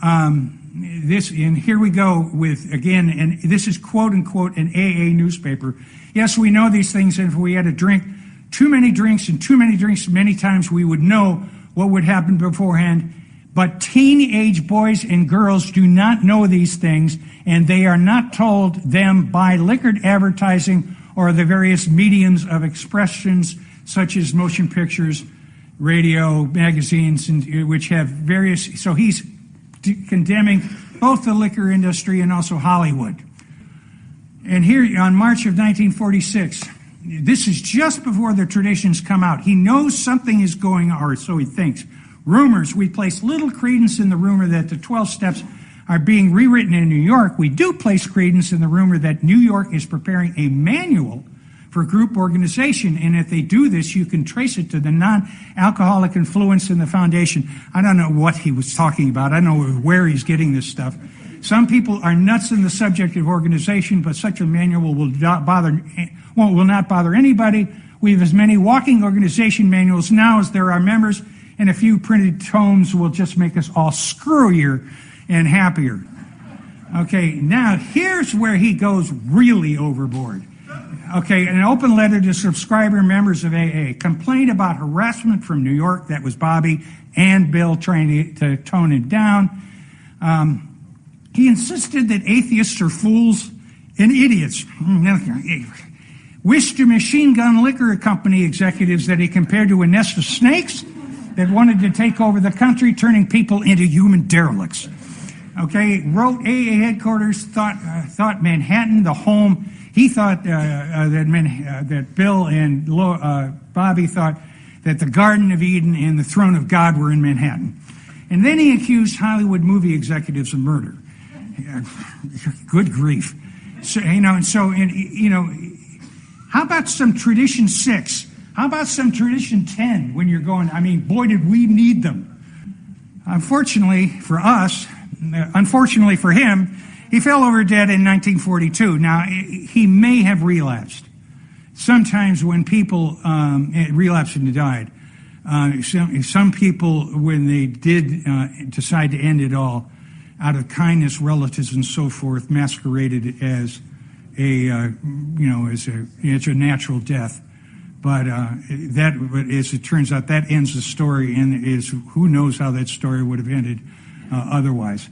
And here we go with, again, and this is quote-unquote an AA newspaper. Yes, we know these things, and if we had to drink too many drinks many times, we would know what would happen beforehand. But teenage boys and girls do not know these things, and they are not told them by liquored advertising or the various mediums of expressions, such as motion pictures, radio, magazines, and which have various. So he's condemning both the liquor industry and also Hollywood. And here on March of 1946, this is just before the traditions come out. He knows something is going on, or so he thinks. Rumors, we place little credence in the rumor that the 12 steps are being rewritten in New York. We do place credence in the rumor that New York is preparing a manual for group organization, and if they do this, you can trace it to the non-alcoholic influence in the foundation. I don't know what he was talking about. I don't know where he's getting this stuff. Some people are nuts in the subject of organization, but such a manual will not bother anybody. We have as many walking organization manuals now as there are members, and a few printed tomes will just make us all screwier and happier. Okay, now here's where he goes really overboard. Okay, an open letter to subscriber members of AA. Complained about harassment from New York. That was Bobbie and Bill trying to tone it down. He insisted that atheists are fools and idiots. Wished to machine gun liquor company executives that he compared to a nest of snakes that wanted to take over the country, turning people into human derelicts. Okay, wrote AA headquarters, thought Manhattan, the home. He thought that Bill and Bobbie thought that the Garden of Eden and the throne of God were in Manhattan. And then he accused Hollywood movie executives of murder. Good grief. So, How about some tradition 6? How about some tradition 10 when you're going, I mean, boy, did we need them. Unfortunately for us, unfortunately for him, he fell over dead in 1942. Now, he may have relapsed. Sometimes when people relapsed and died, some people, when they did decide to end it all, out of kindness, relatives and so forth, masqueraded it as it's a natural death. But as it turns out, that ends the story, and who knows how that story would have ended otherwise.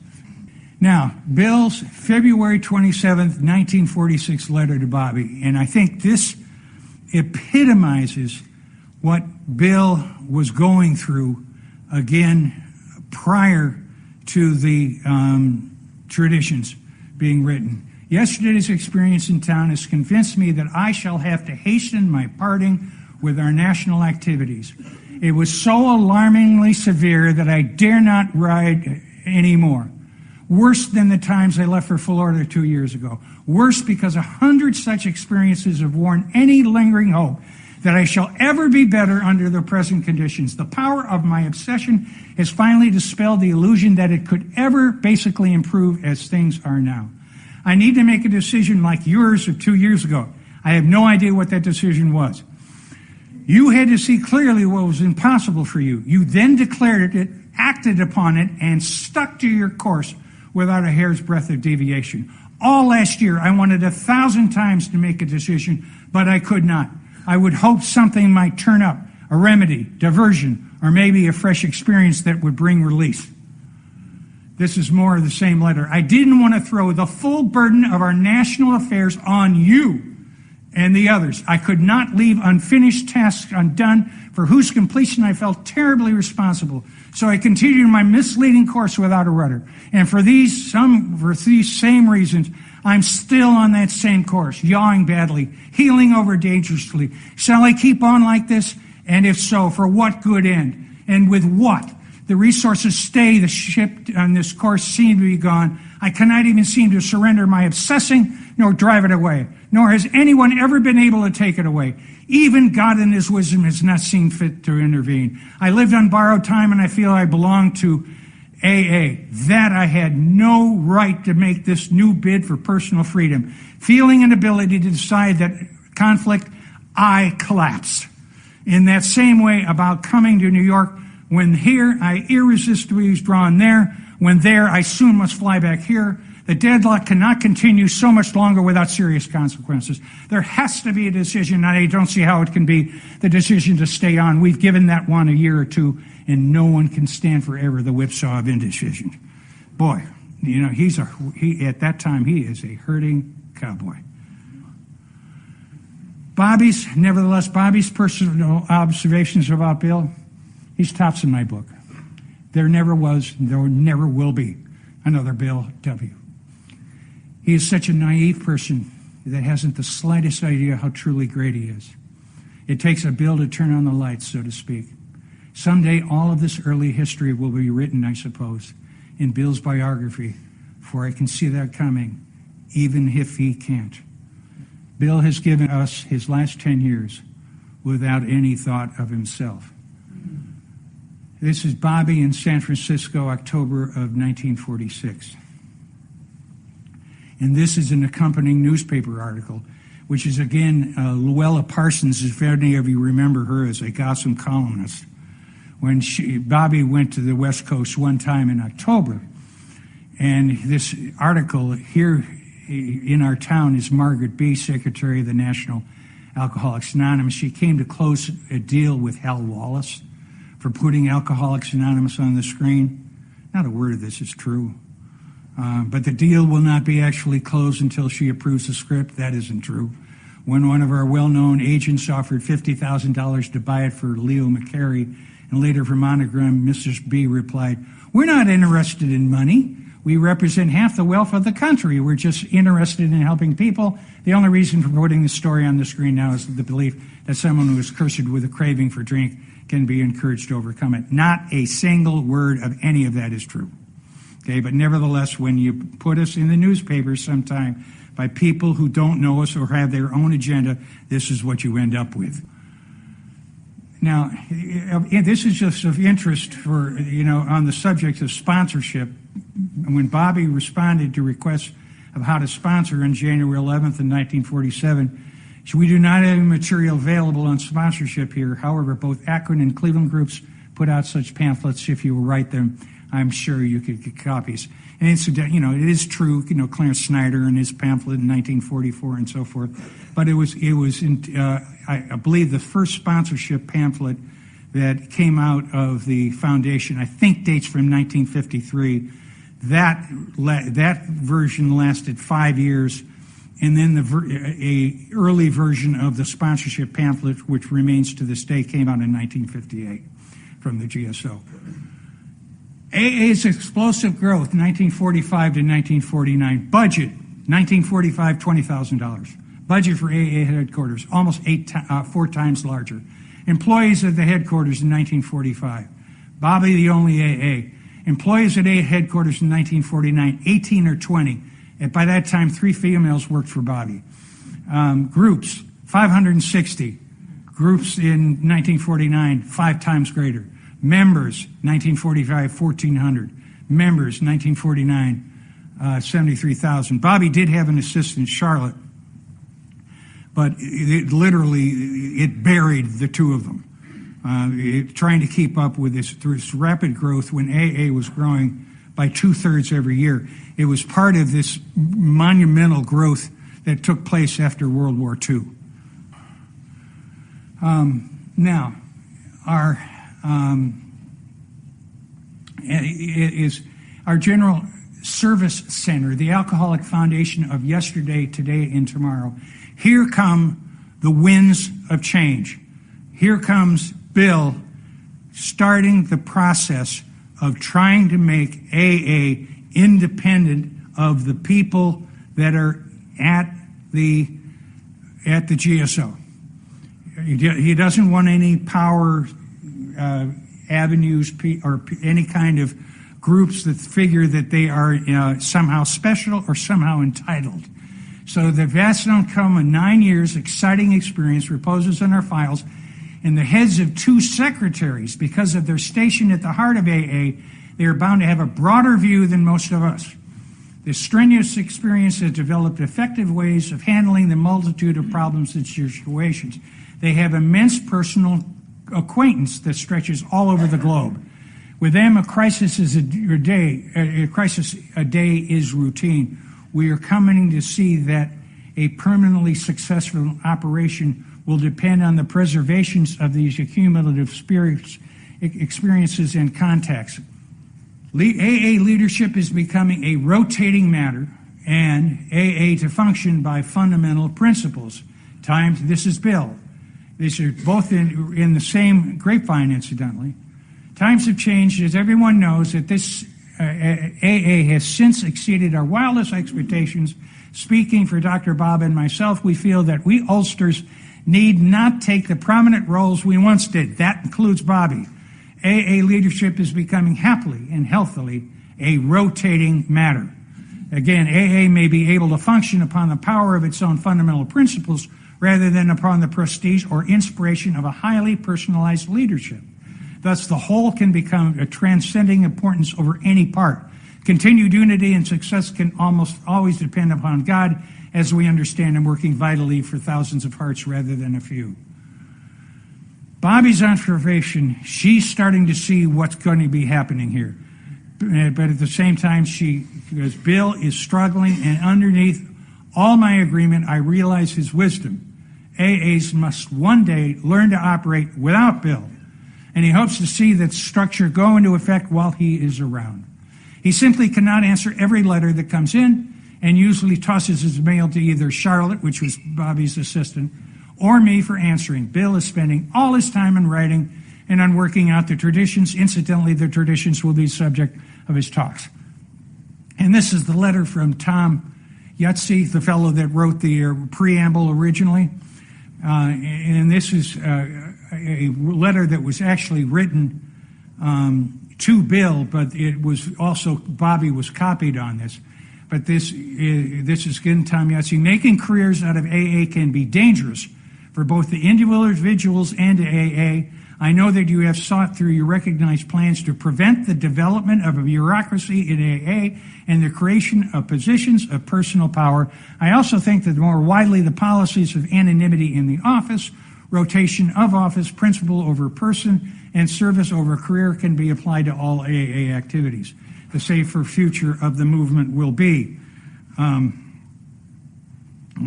Now, Bill's February 27th, 1946 letter to Bobbie, and I think this epitomizes what Bill was going through again prior to the traditions being written. Yesterday's experience in town has convinced me that I shall have to hasten my parting with our national activities. It was so alarmingly severe that I dare not ride anymore. Worse than the times I left for Florida 2 years ago. Worse because 100 such experiences have worn any lingering hope that I shall ever be better under the present conditions. The power of my obsession has finally dispelled the illusion that it could ever basically improve as things are now. I need to make a decision like yours of 2 years ago. I have no idea what that decision was. You had to see clearly what was impossible for you. You then declared it, acted upon it, and stuck to your course without a hair's breadth of deviation. All last year, I wanted 1,000 times to make a decision, but I could not. I would hope something might turn up, a remedy, diversion, or maybe a fresh experience that would bring release. This is more of the same letter. I didn't want to throw the full burden of our national affairs on you and the others. I could not leave unfinished tasks undone for whose completion I felt terribly responsible. So I continued my misleading course without a rudder. And for these same reasons, I'm still on that same course, yawing badly, heeling over dangerously. Shall I keep on like this? And if so, for what good end? And with what? The resources stay the ship on this course seem to be gone. I cannot even seem to surrender my obsessing, nor drive it away. Nor has anyone ever been able to take it away. Even God in his wisdom has not seen fit to intervene. I lived on borrowed time and I feel I belong to AA. That I had no right to make this new bid for personal freedom. Feeling an ability to decide that conflict, I collapsed. In that same way about coming to New York, when here I irresistibly was drawn there, when there I soon must fly back here. The deadlock cannot continue so much longer without serious consequences. There has to be a decision, and I don't see how it can be the decision to stay on. We've given that one a year or two, and no one can stand forever the whipsaw of indecision. Boy, at that time he is a hurting cowboy. Bobbie's personal observations about Bill, he's tops in my book. There never was, there never will be another Bill W. He is such a naive person that hasn't the slightest idea how truly great he is. It takes a Bill to turn on the lights, so to speak. Someday all of this early history will be written, I suppose, in Bill's biography, for I can see that coming, even if he can't. Bill has given us his last 10 years without any thought of himself. This is Bobbie in San Francisco, October of 1946. And this is an accompanying newspaper article, which is, again, Luella Parsons, if any of you remember her as a gossip columnist. When Bobbie went to the West Coast one time in October, and this article here in our town is Margaret B., Secretary of the National Alcoholics Anonymous. She came to close a deal with Hal Wallace for putting Alcoholics Anonymous on the screen. Not a word of this is true. But the deal will not be actually closed until she approves the script. That isn't true. When one of our well-known agents offered $50,000 to buy it for Leo McCary, and later for Monogram, Mrs. B replied, "We're not interested in money. We represent half the wealth of the country. We're just interested in helping people. The only reason for putting the story on the screen now is the belief that someone who is cursed with a craving for drink can be encouraged to overcome it." Not a single word of any of that is true. Okay, but nevertheless, when you put us in the newspaper sometime, by people who don't know us or have their own agenda, this is what you end up with. Now, this is just of interest for, on the subject of sponsorship. When Bobbie responded to requests of how to sponsor on January 11th in 1947, we do not have any material available on sponsorship here. However, both Akron and Cleveland groups put out such pamphlets. If you will write them, I'm sure you could get copies. And it is true, Clarence Snyder and his pamphlet in 1944 and so forth. But it was I believe the first sponsorship pamphlet that came out of the foundation, I think dates from 1953. That version lasted 5 years. And then a early version of the sponsorship pamphlet, which remains to this day, came out in 1958 from the GSO. AA's explosive growth, 1945 to 1949. Budget, 1945, $20,000. Budget for AA headquarters, almost 4 times larger. Employees at the headquarters in 1945. Bobbie, the only AA. Employees at AA headquarters in 1949, 18 or 20. And by that time, 3 females worked for Bobbie. Groups, 560. Groups in 1949, 5 times greater. Members, 1945, 1,400. Members, 1949, 73,000. Bobbie did have an assistant, Charlotte, but it buried the two of them. Trying to keep up with this rapid growth when AA was growing by 2/3 every year. It was part of this monumental growth that took place after World War II. Now, our General Service Center, the Alcoholic Foundation of yesterday, today, and tomorrow. Here come the winds of change. Here comes Bill starting the process of trying to make AA independent of the people that are at the GSO. He doesn't want any power avenues or any kind of groups that figure that they are somehow special or somehow entitled. So the vast outcome of 9 years, exciting experience reposes in our files, and the heads of 2 secretaries, because of their station at the heart of AA, they are bound to have a broader view than most of us. This strenuous experience has developed effective ways of handling the multitude of problems and situations. They have immense personal acquaintance that stretches all over the globe. With them, a crisis a day is routine. We are coming to see that a permanently successful operation will depend on the preservation of these accumulative experiences and contacts. AA leadership is becoming a rotating matter, and AA to function by fundamental principles. This is Bill. These are both in the same Grapevine, incidentally. Times have changed, as everyone knows, that this AA has since exceeded our wildest expectations. Speaking for Dr. Bob and myself, we feel that we Ulsters need not take the prominent roles we once did. That includes Bobbie. AA leadership is becoming happily and healthily a rotating matter. Again, AA may be able to function upon the power of its own fundamental principles rather than upon the prestige or inspiration of a highly personalized leadership. Thus, the whole can become a transcending importance over any part. Continued unity and success can almost always depend upon God, as we understand Him working vitally for thousands of hearts rather than a few. Bobbie's observation, she's starting to see what's going to be happening here. But at the same time, because Bill is struggling, and underneath all my agreement, I realize his wisdom. AAs must one day learn to operate without Bill, and he hopes to see that structure go into effect while he is around. He simply cannot answer every letter that comes in, and usually tosses his mail to either Charlotte, which was Bobbie's assistant, or me for answering. Bill is spending all his time in writing and on working out the traditions. Incidentally, the traditions will be subject of his talks. And this is the letter from Tom Yutzi, the fellow that wrote the preamble originally. And this is a letter that was actually written to Bill, but it was also, Bobbie was copied on this. but this is again Tom Yahtzee. Making careers out of AA can be dangerous for both the individuals and the AA. I know that you have sought through your recognized plans to prevent the development of a bureaucracy in AA and the creation of positions of personal power. I also think that more widely the policies of anonymity in the office, rotation of office, principle over person, and service over career can be applied to all AA activities. The safer future of the movement will be. What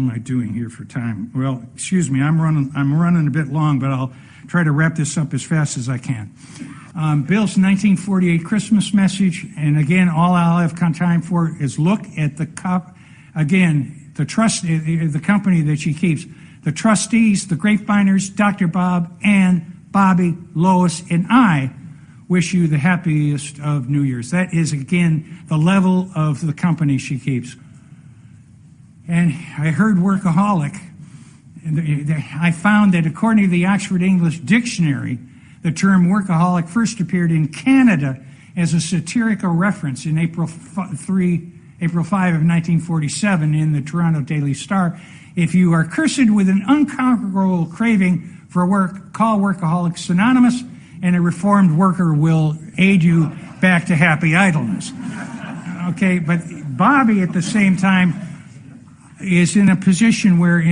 am I doing here for time? Well, excuse me, I'm running a bit long, but I'll try to wrap this up as fast as I can. Bill's 1948 Christmas message, and again, all I'll have time for is look at the the company that she keeps, the trustees, the Grapeviners, Dr. Bob, and Bobbie, Lois, and I wish you the happiest of New Year's. That is, again, the level of the company she keeps. And I heard workaholic. And I found that according to the Oxford English Dictionary, the term workaholic first appeared in Canada as a satirical reference in April 5 of 1947 in the Toronto Daily Star. If you are cursed with an unconquerable craving for work, call Workaholics Anonymous, and a reformed worker will aid you back to happy idleness. Okay, but Bobbie at the same time is in a position where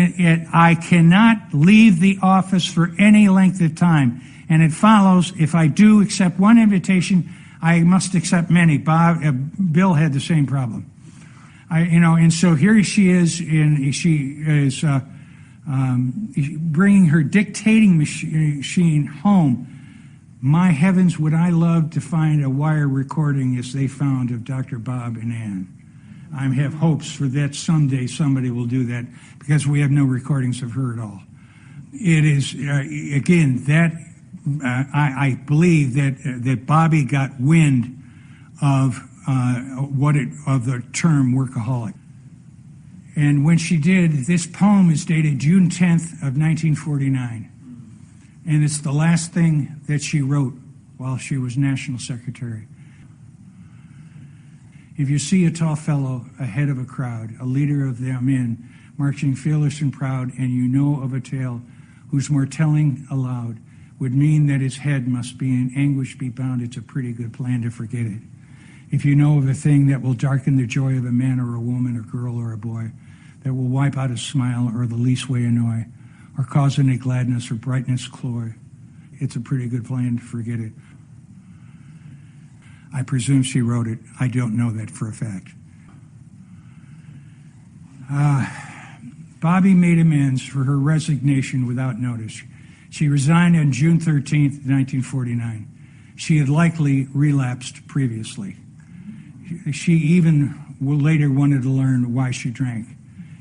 I cannot leave the office for any length of time. And it follows, if I do accept one invitation, I must accept many. Bill had the same problem. And so here she is, and she is bringing her dictating machine home. My heavens, would I love to find a wire recording as they found of Dr. Bob and Ann. I have hopes for that someday somebody will do that, because we have no recordings of her at all. It is, again, that I believe that Bobbie got wind of the term workaholic. And when she did, this poem is dated June 10th of 1949. And it's the last thing that she wrote while she was National Secretary. If you see a tall fellow ahead of a crowd, a leader of them in, marching fearless and proud, and you know of a tale whose more telling aloud would mean that his head must be in anguish be bound, it's a pretty good plan to forget it. If you know of a thing that will darken the joy of a man or a woman, a girl or a boy, that will wipe out a smile or the least way annoy, or cause any gladness or brightness cloy, it's a pretty good plan to forget it. I presume she wrote it. I don't know that for a fact. Bobbie made amends for her resignation without notice. She resigned on June 13th, 1949. She had likely relapsed previously. She even later wanted to learn why she drank.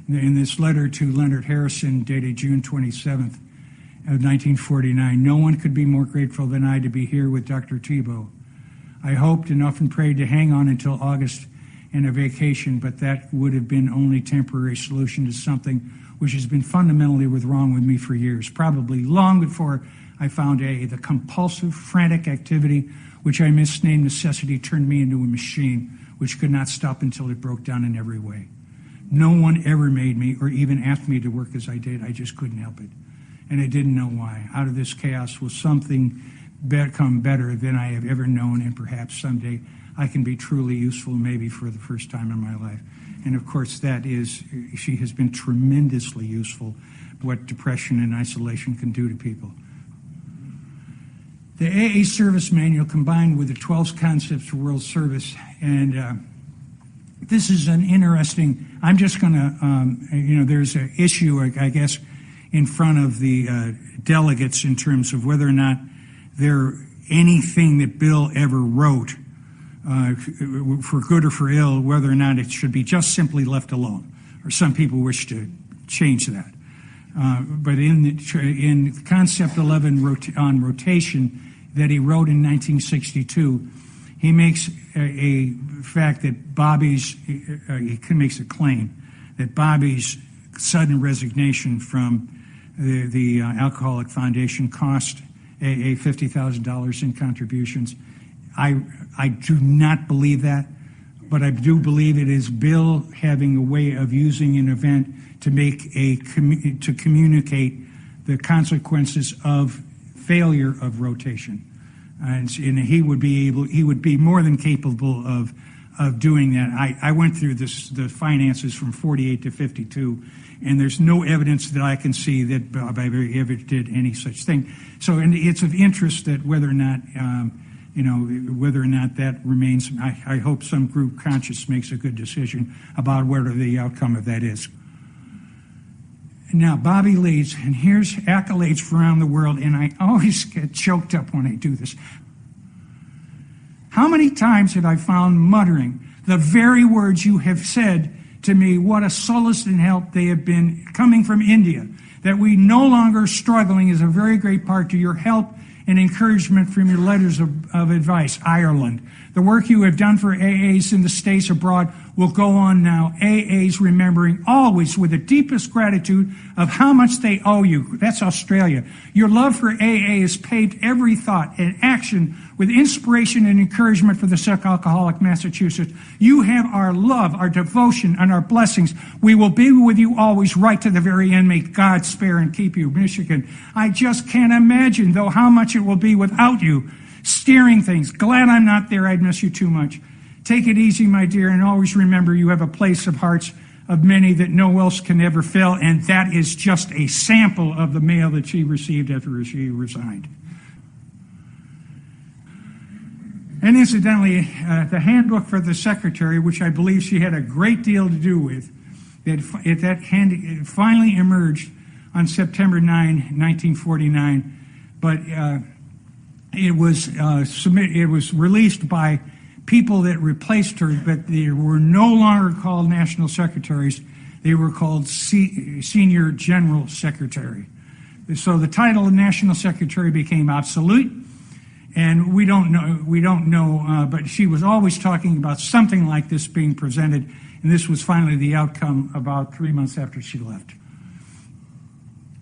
In this letter to Leonard Harrison, dated June 27th of 1949, no one could be more grateful than I to be here with Dr. Tebow. I hoped and often prayed to hang on until August and a vacation, but that would have been only temporary solution to something which has been fundamentally wrong with me for years, probably long before I found the compulsive, frantic activity which I misnamed necessity turned me into a machine which could not stop until it broke down in every way. No one ever made me or even asked me to work as I did. I just couldn't help it. And I didn't know why. Out of this chaos will something become better than I have ever known, and perhaps someday I can be truly useful, maybe for the first time in my life. And of course, that is, she has been tremendously useful, what depression and isolation can do to people. The AA Service Manual combined with the 12 Concepts for World Service, and this is an interesting, I'm just going to, there's an issue, I guess, in front of the delegates in terms of whether or not anything that Bill ever wrote, for good or for ill, whether or not it should be just simply left alone, or some people wish to change that. But in Concept 11 on rotation that he wrote in 1962, he makes a fact that he makes a claim that Bobbie's sudden resignation from the Alcoholic Foundation cost AA $50,000 in contributions. I do not believe that, but I do believe it is Bill having a way of using an event to to communicate the consequences of failure of rotation. And he would be more than capable of doing that. I went through the finances from 48 to 52, and there's no evidence that I can see that Bobbie ever did any such thing. So, and it's of interest that whether or not that remains. I hope some group conscience makes a good decision about whether the outcome of that is. Now, Bobbie leads, and here's accolades from around the world, and I always get choked up when I do this. How many times have I found muttering the very words you have said to me, what a solace and help they have been coming from India, that we no longer struggling is a very great part to your help and encouragement from your letters of advice, Ireland. The work you have done for AAs in the States abroad will go on now. AAs remembering always with the deepest gratitude of how much they owe you. That's Australia. Your love for AA has paved every thought and action with inspiration and encouragement for the sick alcoholic Massachusetts. You have our love, our devotion, and our blessings. We will be with you always right to the very end. May God spare and keep you, Michigan. I just can't imagine, though, how much it will be without you. Steering things. Glad I'm not there. I'd miss you too much. Take it easy, my dear, and always remember you have a place of hearts of many that no else can ever fill, and that is just a sample of the mail that she received after she resigned. And incidentally, the handbook for the secretary, which I believe she had a great deal to do with, it finally emerged on September 9, 1949, but it was released by people that replaced her, but they were no longer called national secretaries. They were called senior general secretary. So the title of national secretary became obsolete, and we don't know, but she was always talking about something like this being presented, and this was finally the outcome about 3 months after she left.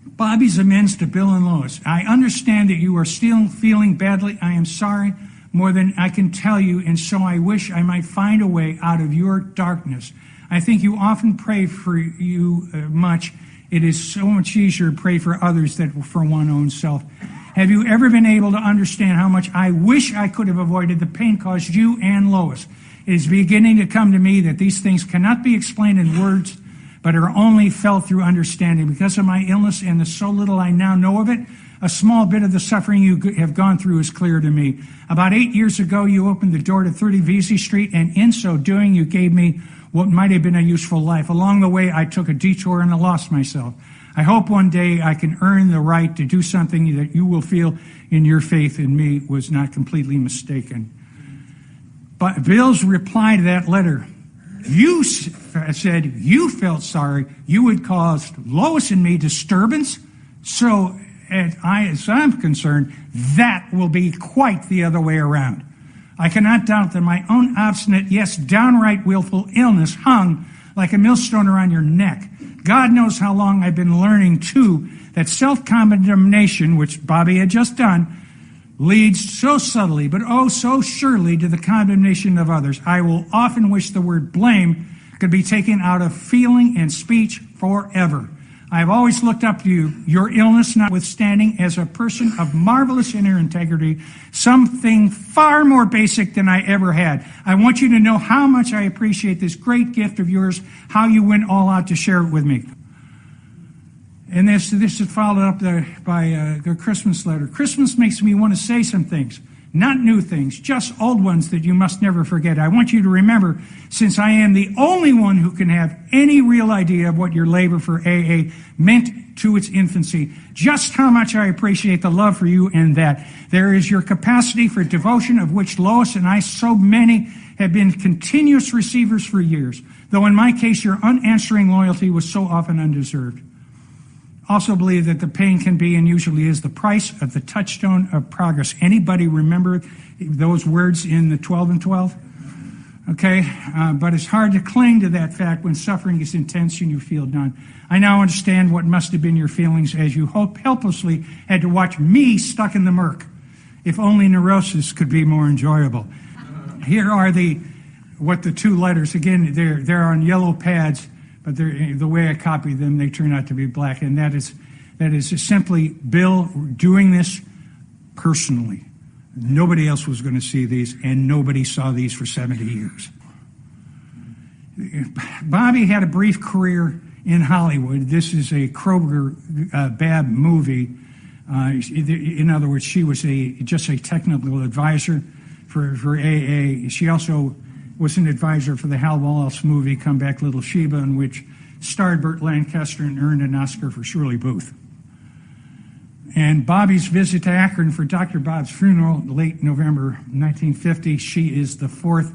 Bobbie's amends to Bill and Lois. I understand that you are still feeling badly. I am sorry more than I can tell you, and so I wish I might find a way out of your darkness. I think you often pray for you much. It is so much easier to pray for others than for one's own self. Have you ever been able to understand how much I wish I could have avoided the pain caused you and Lois? It is beginning to come to me that these things cannot be explained in words, but are only felt through understanding. Because of my illness and the so little I now know of it, a small bit of the suffering you have gone through is clear to me. About 8 years ago, you opened the door to 30 Vesey Street, and in so doing, you gave me what might have been a useful life. Along the way, I took a detour and I lost myself. I hope one day I can earn the right to do something that you will feel in your faith in me was not completely mistaken. But Bill's reply to that letter, you said you felt sorry you had caused Lois and me disturbance, so as I'm concerned, that will be quite the other way around. I cannot doubt that my own obstinate, yes, downright willful illness hung like a millstone around your neck. God knows how long I've been learning, too, that self-condemnation, which Bobbie had just done, leads so subtly, but oh so surely, to the condemnation of others. I will often wish the word blame could be taken out of feeling and speech forever. I have always looked up to you, your illness notwithstanding, as a person of marvelous inner integrity, something far more basic than I ever had. I want you to know how much I appreciate this great gift of yours, how you went all out to share it with me. And this is followed up by the Christmas letter. Christmas makes me want to say some things, not new things, just old ones that you must never forget. I want you to remember, since I am the only one who can have any real idea of what your labor for AA meant to its infancy, just how much I appreciate the love for you, and that there is your capacity for devotion, of which Lois and I, so many, have been continuous receivers for years, though in my case your unanswering loyalty was so often undeserved. Also believe that the pain can be, and usually is, the price of the touchstone of progress. Anybody remember those words in the 12 and 12? Okay, but it's hard to cling to that fact when suffering is intense and you feel none. I now understand what must have been your feelings as you helplessly had to watch me stuck in the murk. If only neurosis could be more enjoyable. Here are the what the two letters, again, they're on yellow pads, but the way I copied them, they turn out to be black, and that is simply Bill doing this personally. Nobody else was going to see these, and nobody saw these for 70 years. Bobbie had a brief career in Hollywood. This is a Kroger Babb movie. In other words, she was just a technical advisor for AA. She also was an advisor for the Hal Wallis movie, Come Back Little Sheba, in which starred Burt Lancaster and earned an Oscar for Shirley Booth. And Bobbie's visit to Akron for Dr. Bob's funeral, late November 1950, she is the fourth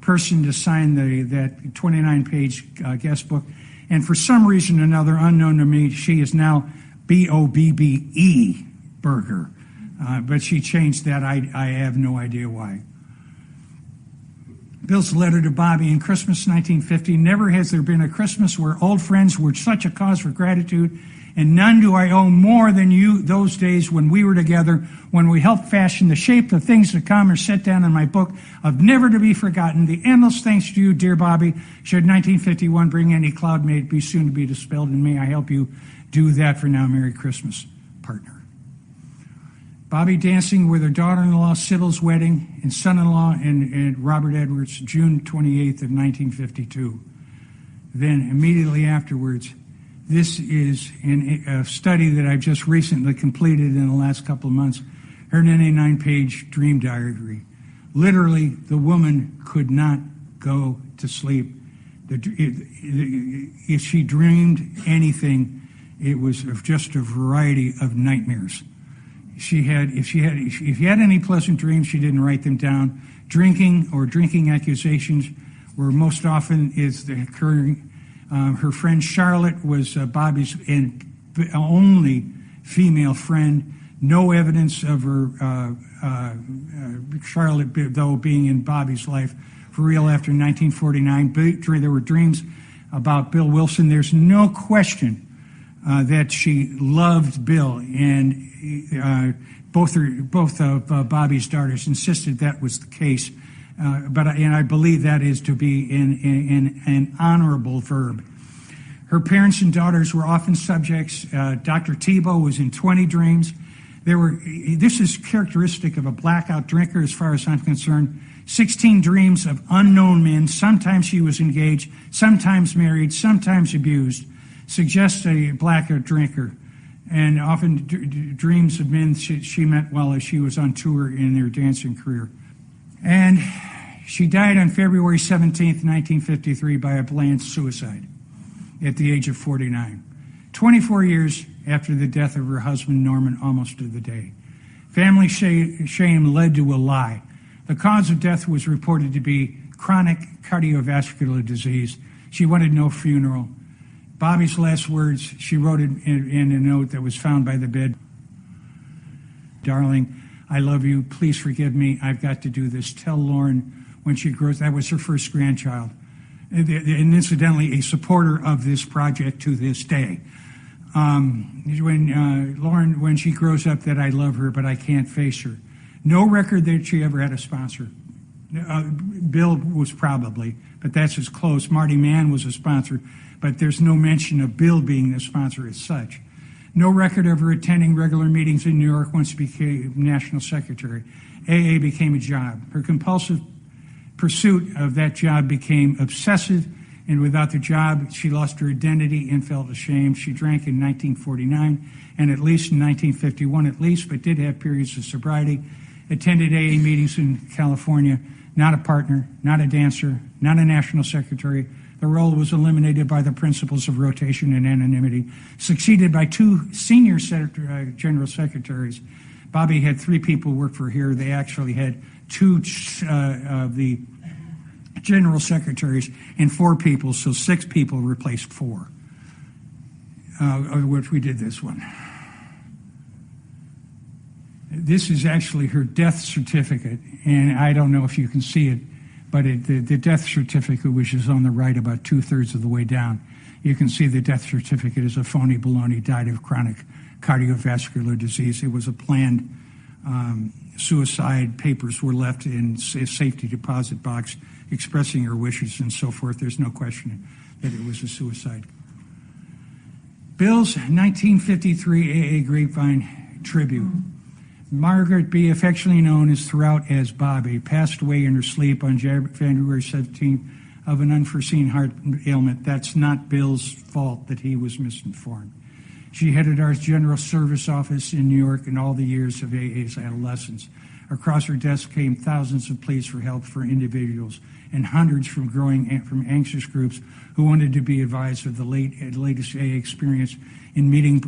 person to sign that 29-page guest book. And for some reason or another, unknown to me, she is now Bobbie Burger. But she changed that. I have no idea why. Bill's letter to Bobbie in Christmas 1950, never has there been a Christmas where old friends were such a cause for gratitude, and none do I owe more than you those days when we were together, when we helped fashion the shape of things to come, or set down in my book of never to be forgotten. The endless thanks to you, dear Bobbie. Should 1951 bring any cloud, may it be soon to be dispelled, and may I help you do that for now. Merry Christmas, partner. Bobbie dancing with her daughter-in-law, Sybil's wedding, and son-in-law, and Robert Edwards, June 28th of 1952. Then immediately afterwards, this is a study that I've just recently completed in the last couple of months, her 99-page dream diary. Literally, the woman could not go to sleep. If she dreamed anything, it was just a variety of nightmares. If she had any pleasant dreams, she didn't write them down. Drinking accusations were most often occurring. Her friend Charlotte was Bobbie's only female friend. No evidence of her, Charlotte, though, being in Bobbie's life for real after 1949. There were dreams about Bill Wilson. There's no question that she loved Bill, and both of Bobbie's daughters insisted that was the case. But I believe that is to be an honorable verb. Her parents and daughters were often subjects. Dr. Tebow was in 20 dreams. This is characteristic of a blackout drinker as far as I'm concerned. 16 dreams of unknown men. Sometimes she was engaged, sometimes married, sometimes abused. Suggests a blackout drinker. And often dreams of men she met while she was on tour in her dancing career. And she died on February 17th, 1953 by a bland suicide at the age of 49. 24 years after the death of her husband, Norman, almost to the day. Family shame led to a lie. The cause of death was reported to be chronic cardiovascular disease. She wanted no funeral. Bobbie's last words, she wrote it in a note that was found by the bed. Darling, I love you. Please forgive me. I've got to do this. Tell Lauren when she grows. That was her first grandchild. And incidentally, a supporter of this project to this day. Lauren, when she grows up, that I love her, but I can't face her. No record that she ever had a sponsor. Bill was probably, but that's as close. Marty Mann was a sponsor, but there's no mention of Bill being the sponsor as such. No record of her attending regular meetings in New York once she became National Secretary. AA became a job. Her compulsive pursuit of that job became obsessive, and without the job, she lost her identity and felt ashamed. She drank in 1949 and at least in 1951 at least, but did have periods of sobriety. Attended AA meetings in California, not a partner, not a dancer, not a national secretary. The role was eliminated by the principles of rotation and anonymity, succeeded by two senior general secretaries. Bobbie had 3 people work for her. They actually had 2 of the general secretaries and 4 people, so 6 people replaced 4, of which we did this one. This is actually her death certificate, and I don't know if you can see it, but the death certificate, which is on the right about 2/3 of the way down, you can see the death certificate is a phony baloney, died of chronic cardiovascular disease. It was a planned suicide papers were left in a safety deposit box expressing her wishes and so forth. There's no question that it was a suicide. Bill's 1953 AA Grapevine tribute. Margaret B., affectionately known throughout as Bobbie, passed away in her sleep on January 17th of an unforeseen heart ailment. That's not Bill's fault that he was misinformed. She headed our General Service Office in New York in all the years of AA's adolescence. Across her desk came thousands of pleas for help for individuals and hundreds from anxious groups who wanted to be advised of the latest AA experience in meeting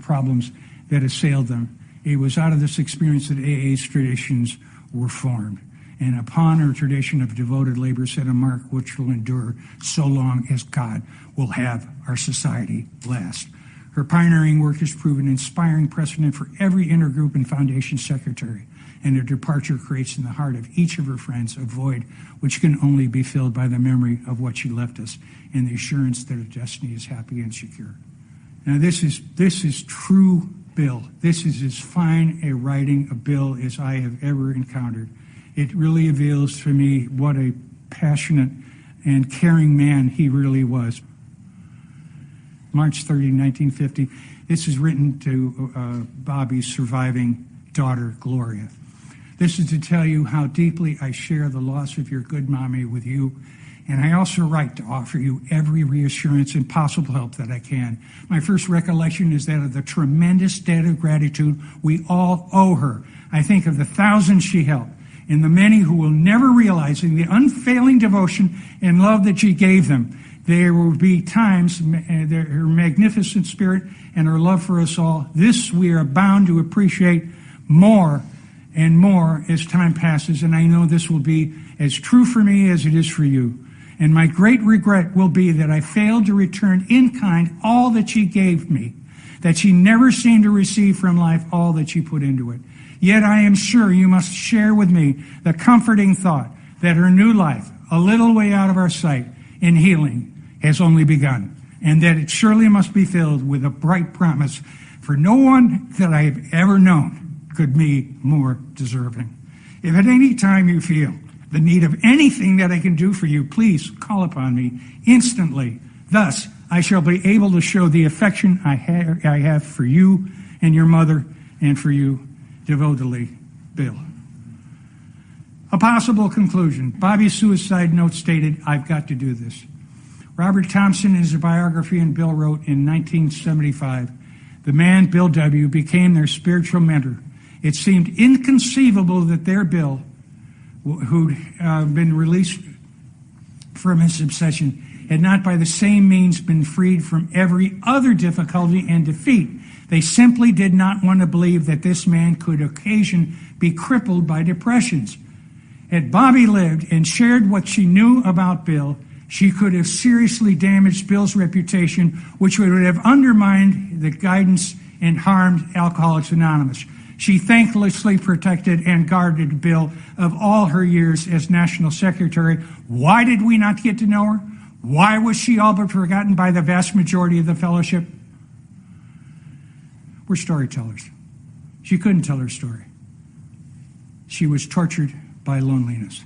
problems that assailed them. It was out of this experience that AA's traditions were formed. And upon her tradition of devoted labor set a mark which will endure so long as God will have our society last. Her pioneering work has proven inspiring precedent for every intergroup and foundation secretary, and her departure creates in the heart of each of her friends a void which can only be filled by the memory of what she left us and the assurance that her destiny is happy and secure. Now this is true Bill. This is as fine a writing of Bill as I have ever encountered. It really reveals to me what a passionate and caring man he really was. March 30, 1950. This is written to Bobbie's surviving daughter, Gloria. This is to tell you how deeply I share the loss of your good mommy with you, and I also write to offer you every reassurance and possible help that I can. My first recollection is that of the tremendous debt of gratitude we all owe her. I think of the thousands she helped, and the many who will never realize the unfailing devotion and love that she gave them. There will be times, her magnificent spirit and her love for us all, this we are bound to appreciate more and more as time passes, and I know this will be as true for me as it is for you. And my great regret will be that I failed to return in kind all that she gave me, that she never seemed to receive from life all that she put into it. Yet I am sure you must share with me the comforting thought that her new life, a little way out of our sight, in healing, has only begun, and that it surely must be filled with a bright promise, for no one that I have ever known could be more deserving. If at any time you feel the need of anything that I can do for you, please call upon me instantly. Thus, I shall be able to show the affection I have for you and your mother, and for you devotedly, Bill. A possible conclusion. Bobbie's suicide note stated, "I've got to do this." Robert Thompson, in his biography, and Bill wrote in 1975, the man, Bill W., became their spiritual mentor. It seemed inconceivable that their Bill, who'd been released from his obsession, had not by the same means been freed from every other difficulty and defeat. They simply did not want to believe that this man could occasionally be crippled by depressions. Had Bobbie lived and shared what she knew about Bill, she could have seriously damaged Bill's reputation, which would have undermined the guidance and harmed Alcoholics Anonymous. She thanklessly protected and guarded Bill of all her years as National Secretary. Why did we not get to know her? Why was she all but forgotten by the vast majority of the fellowship? We're storytellers. She couldn't tell her story. She was tortured by loneliness,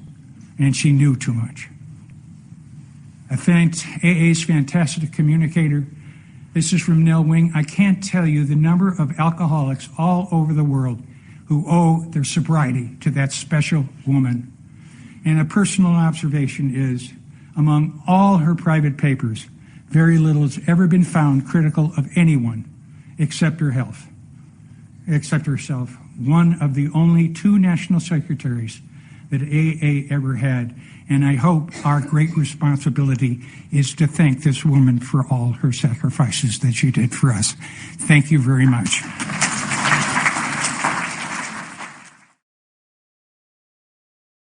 and she knew too much. AA's fantastic communicator. This is from Nell Wing. I can't tell you the number of alcoholics all over the world who owe their sobriety to that special woman. And a personal observation is, among all her private papers, very little has ever been found critical of anyone except her health, except herself. One of the only two national secretaries that AA ever had. And I hope our great responsibility is to thank this woman for all her sacrifices that she did for us. Thank you very much.